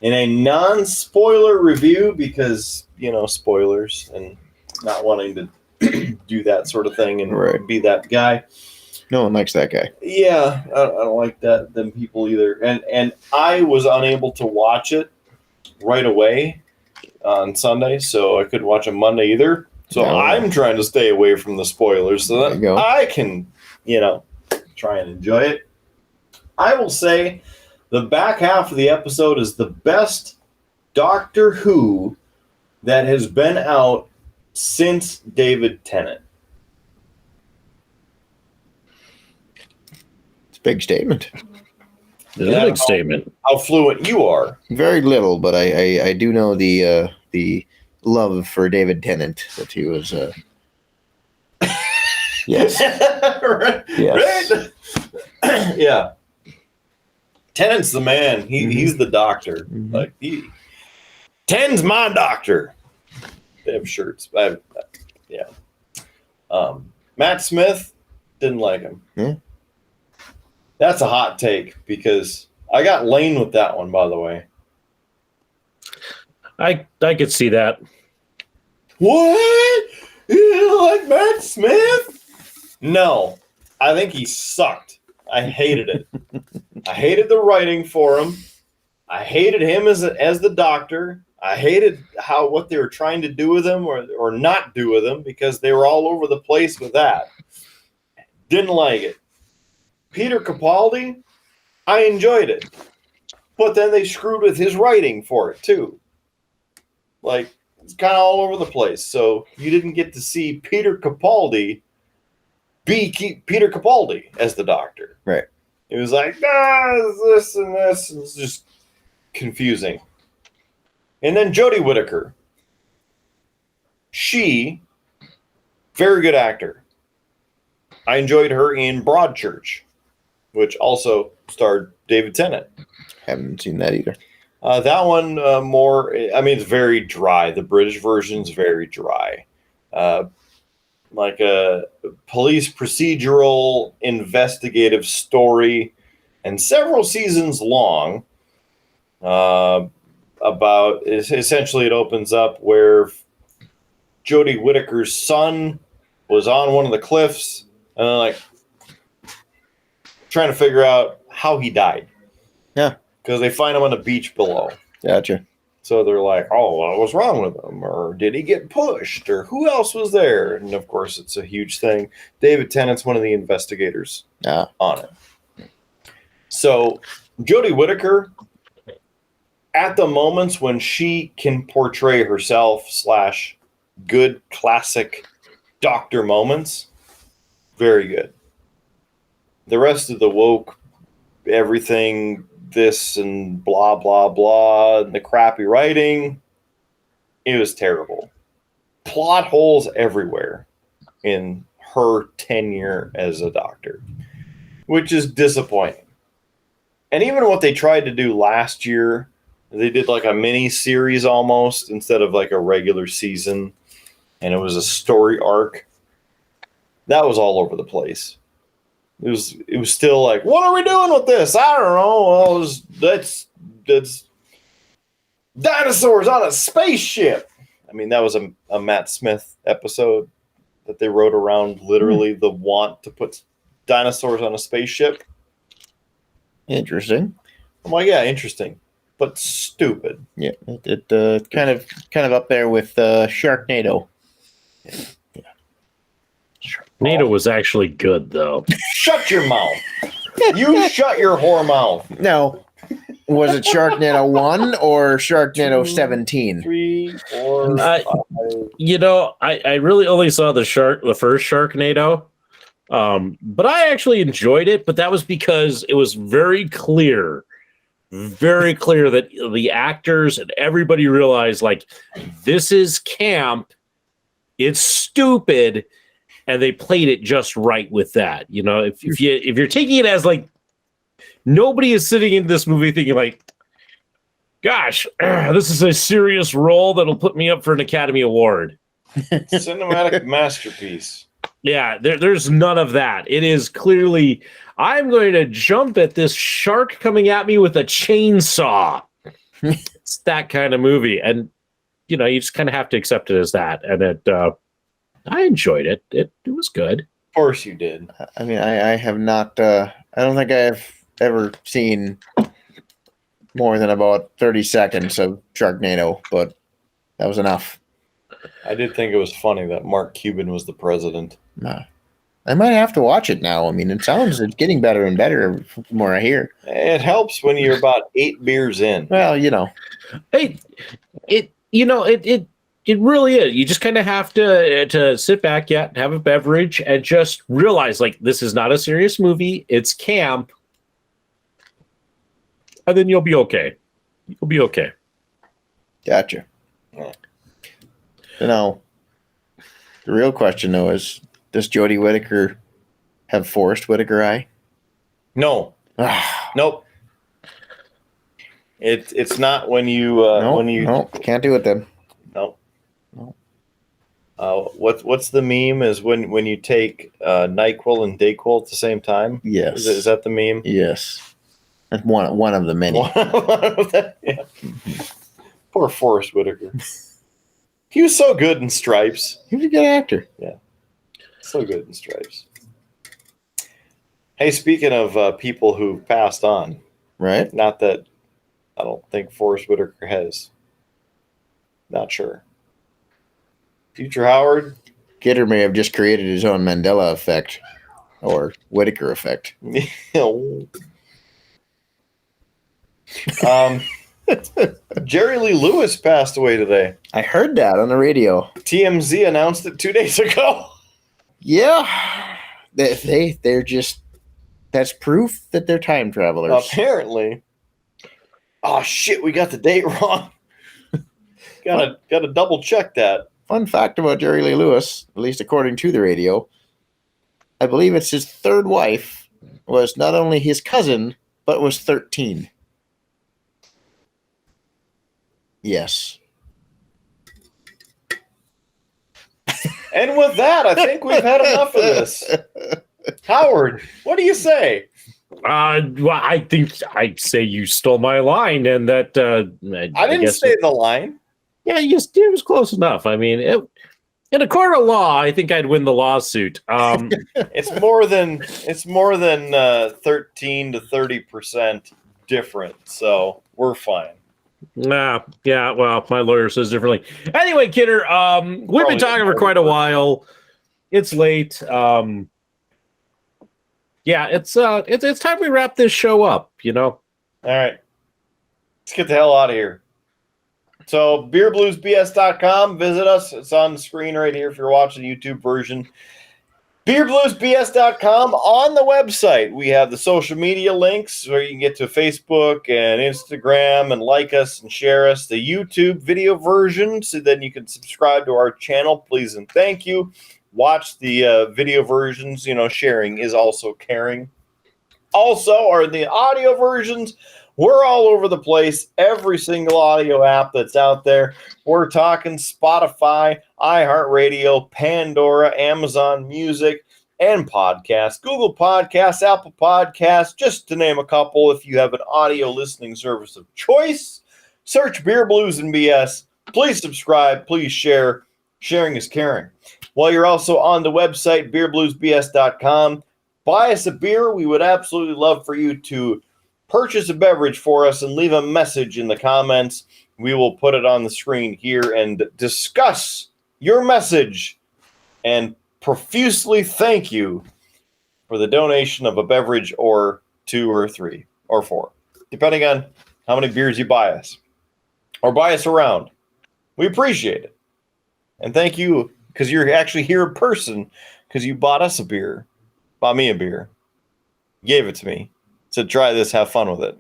in a non-spoiler review because, spoilers and not wanting to do that sort of thing and be that guy. No one likes that guy. Yeah, I don't like them people either. And I was unable to watch it right away on Sunday, so I couldn't watch it Monday either. So I'm trying to stay away from the spoilers so that I can, try and enjoy it. I will say the back half of the episode is the best Doctor Who that has been out since David Tennant. It's a big statement. It's a big statement. How fluent you are. Very little, but I do know the love for David Tennant that he was. Yes. Right. Yes. Right? Yeah. Tennant's the man. He's the doctor. Mm-hmm. Like Ten's my doctor. They have shirts. Yeah. Matt Smith didn't like him. Yeah. That's a hot take because I got Lane with that one, by the way. I could see that. What? You don't like Matt Smith? No. I think he sucked. I hated it. I hated the writing for him. I hated him as the doctor. I hated what they were trying to do with him or not do with him because they were all over the place with that. Didn't like it. Peter Capaldi, I enjoyed it. But then they screwed with his writing for it too. Like, it's kind of all over the place. So you didn't get to see Peter Capaldi be Peter Capaldi as the doctor. Right. It was like, this and this. It's just confusing. And then Jodie Whittaker. She, very good actor. I enjoyed her in Broadchurch, which also starred David Tennant. Haven't seen that either. That one more, it's very dry. The British version's very dry. Like a police procedural investigative story and several seasons long about, essentially it opens up where Jodie Whittaker's son was on one of the cliffs and like trying to figure out how he died. Yeah. Because they find him on the beach below. Gotcha. So they're like, oh, what was wrong with him? Or did he get pushed? Or who else was there? And of course, it's a huge thing. David Tennant's one of the investigators on it. So Jodie Whittaker, at the moments when she can portray herself / good classic doctor moments, very good. The rest of the woke, everything, this and blah, blah, blah, and the crappy writing, it was terrible. Plot holes everywhere in her tenure as a doctor, which is disappointing. And even what they tried to do last year, they did like a mini series almost instead of like a regular season, and it was a story arc. That was all over the place. It was still like, what are we doing with this? I don't know. Well, that's dinosaurs on a spaceship. I mean, that was a Matt Smith episode that they wrote around literally the want to put dinosaurs on a spaceship. Interesting. I'm like, yeah, interesting, but stupid. Yeah, it kind of up there with Sharknado. Yeah. Sharknado was actually good, though. Shut your mouth. You shut your whore mouth. No. Was it Sharknado 1 or Sharknado 17? 3, 4, 5. I really only saw the first Sharknado. But I actually enjoyed it, but that was because it was very clear that the actors and everybody realized, like, this is camp. It's stupid. And they played it just right with that. If you're taking it as like nobody is sitting in this movie thinking like, gosh, this is a serious role that'll put me up for an Academy Award. Cinematic masterpiece. Yeah, there's none of that. It is clearly, I'm going to jump at this shark coming at me with a chainsaw. It's that kind of movie, and you just kind of have to accept it as that. And I enjoyed it. It was good. Of course you did. I mean, I have not. I don't think I've ever seen more than about 30 seconds of Sharknado, but that was enough. I did think it was funny that Mark Cuban was the president. I might have to watch it now. I mean, it's getting better and better the more I hear. It helps when you're about 8 beers in. Well, Hey, it really is. You just kind of have to sit back, have a beverage, and just realize, like, this is not a serious movie. It's camp. And then you'll be okay. You'll be okay. Gotcha. Yeah. The real question, though, is, does Jodie Whittaker have Forrest Whitaker eye? No. Nope. It's not when you no, can't do it then. No. What's the meme is when you take NyQuil and DayQuil at the same time? Yes. Is that the meme? Yes. That's one of the many. One of them, yeah. Poor Forrest Whitaker. He was so good in Stripes. He was a good actor. Yeah. So good in Stripes. Hey, speaking of people who passed on, Right? not that I don't think Forrest Whitaker has. Not sure. Future Howard. Kidder may have just created his own Mandela effect or Whitaker effect. Jerry Lee Lewis passed away today. I heard that on the radio. TMZ announced it 2 days ago. Yeah. They're just, that's proof that they're time travelers. Apparently. Oh shit, we got the date wrong. Gotta double check that. Fun fact about Jerry Lee Lewis, at least according to the radio, I believe it's his third wife was not only his cousin, but was 13. Yes. And with that, I think we've had enough of this. Howard, what do you say? Well, I think I'd say you stole my line, and that I didn't say the line. Yeah, it was close enough. I mean, in a court of law, I think I'd win the lawsuit. It's more than 13 to 30% different, so we're fine. Nah, yeah. Well, my lawyer says differently. Anyway, Kidder, we've been talking for quite a while. It's late. Yeah, it's time we wrap this show up. All right, let's get the hell out of here. So, beerbluesbs.com. Visit us. It's on the screen right here if you're watching the YouTube version. beerbluesbs.com. On the website, we have the social media links where you can get to Facebook and Instagram and like us and share us. The YouTube video version, so then you can subscribe to our channel. Please and thank you. Watch the video versions. Sharing is also caring. Also, are the audio versions. We're all over the place. Every single audio app that's out there. We're talking Spotify, iHeartRadio, Pandora, Amazon Music, and podcasts. Google Podcasts, Apple Podcasts, just to name a couple. If you have an audio listening service of choice, search Beer Blues and BS. Please subscribe. Please share. Sharing is caring. While you're also on the website, beerbluesbs.com, buy us a beer. We would absolutely love for you to purchase a beverage for us and leave a message in the comments. We will put it on the screen here and discuss your message and profusely thank you for the donation of a beverage or 2 or 3 or 4, depending on how many beers you buy us or buy us around. We appreciate it. And thank you because you're actually here in person because you bought us a beer, bought me a beer, gave it to me. So try this, have fun with it.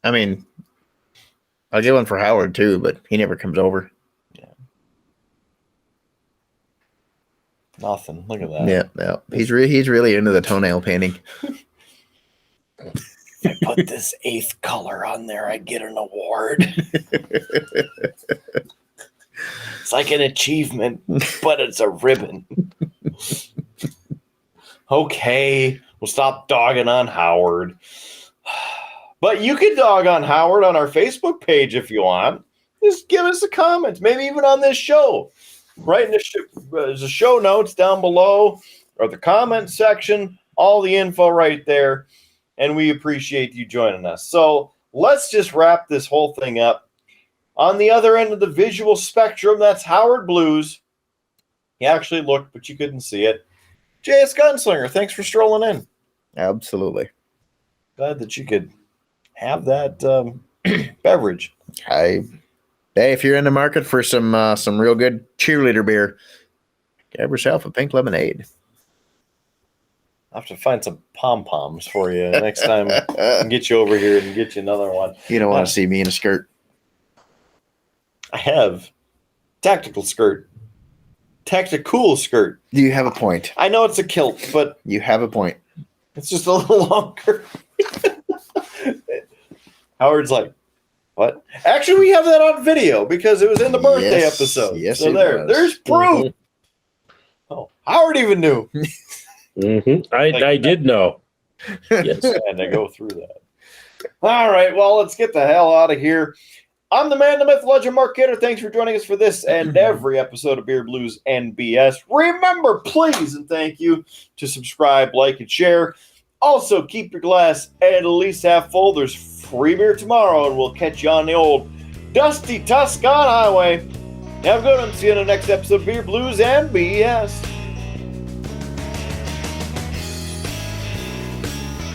I mean, I'll get one for Howard too, but he never comes over. Yeah. Nothing. Look at that. Yeah. He's really into the toenail painting. If I put this 8th color on there, I get an award. It's like an achievement, but it's a ribbon. Okay. We'll stop dogging on Howard. But you can dog on Howard on our Facebook page if you want. Just give us a comment, maybe even on this show. Right in the show notes down below or the comment section, all the info right there. And we appreciate you joining us. So let's just wrap this whole thing up. On the other end of the visual spectrum, that's Howard Blues. He actually looked, but you couldn't see it. JS Gunslinger, thanks for strolling in. Absolutely. Glad that you could have that beverage. Hey, if you're in the market for some real good cheerleader beer, grab yourself a pink lemonade. I'll have to find some pom-poms for you next time and get you over here and get you another one. You don't want to see me in a skirt. I have tactical skirt. Tactical skirt. You have a point. I know it's a kilt, but you have a point. It's just a little longer. Howard's like, what? Actually, we have that on video because it was in the birthday episode. Yes, so there's proof. Mm-hmm. Oh, Howard even knew. Mm-hmm. I did know. Yes. And I go through that. All right, well, let's get the hell out of here. I'm the man, the myth, legend, Mark Kidder. Thanks for joining us for this and every episode of Beer Blues and BS. Remember, please, and thank you, to subscribe, like, and share. Also, keep your glass at least half full. There's free beer tomorrow, and we'll catch you on the old Dusty Tuscan Highway. Have a good one. See you in the next episode of Beer Blues and BS.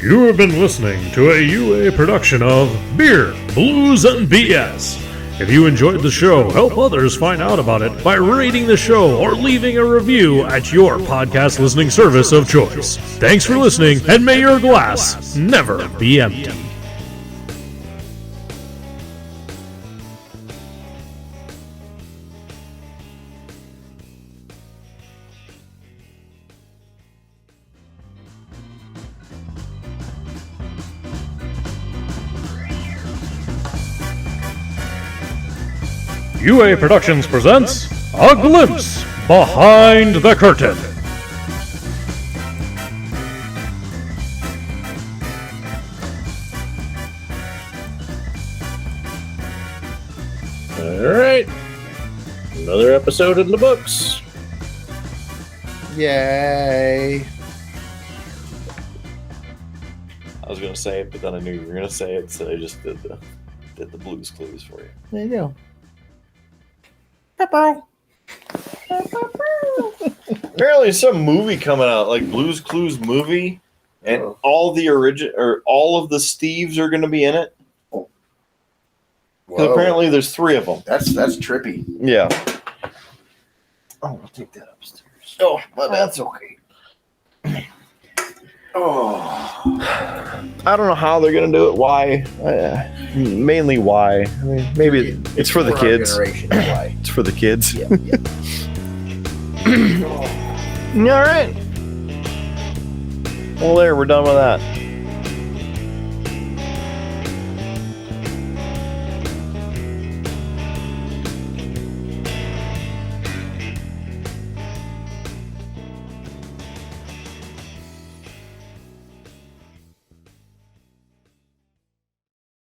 You have been listening to a UA production of Beer, Blues, and BS. If you enjoyed the show, help others find out about it by rating the show or leaving a review at your podcast listening service of choice. Thanks for listening, and may your glass never be empty. UA Productions presents A Glimpse Behind the Curtain. All right. Another episode in the books. Yay. I was going to say it, but then I knew you were going to say it, so I just did the Blues Clues for you. There you go. Apparently, some movie coming out, like Blues Clues movie, and all the all of the Steves are going to be in it. Apparently, there's 3 of them. That's trippy. Yeah. Oh, I'll take that upstairs. Oh, but that's okay. Oh, I don't know how they're going to do it. Why? Mainly why? I mean, maybe it's for the kids. Why? It's for the kids. Yeah. All right. Well, there, we're done with that.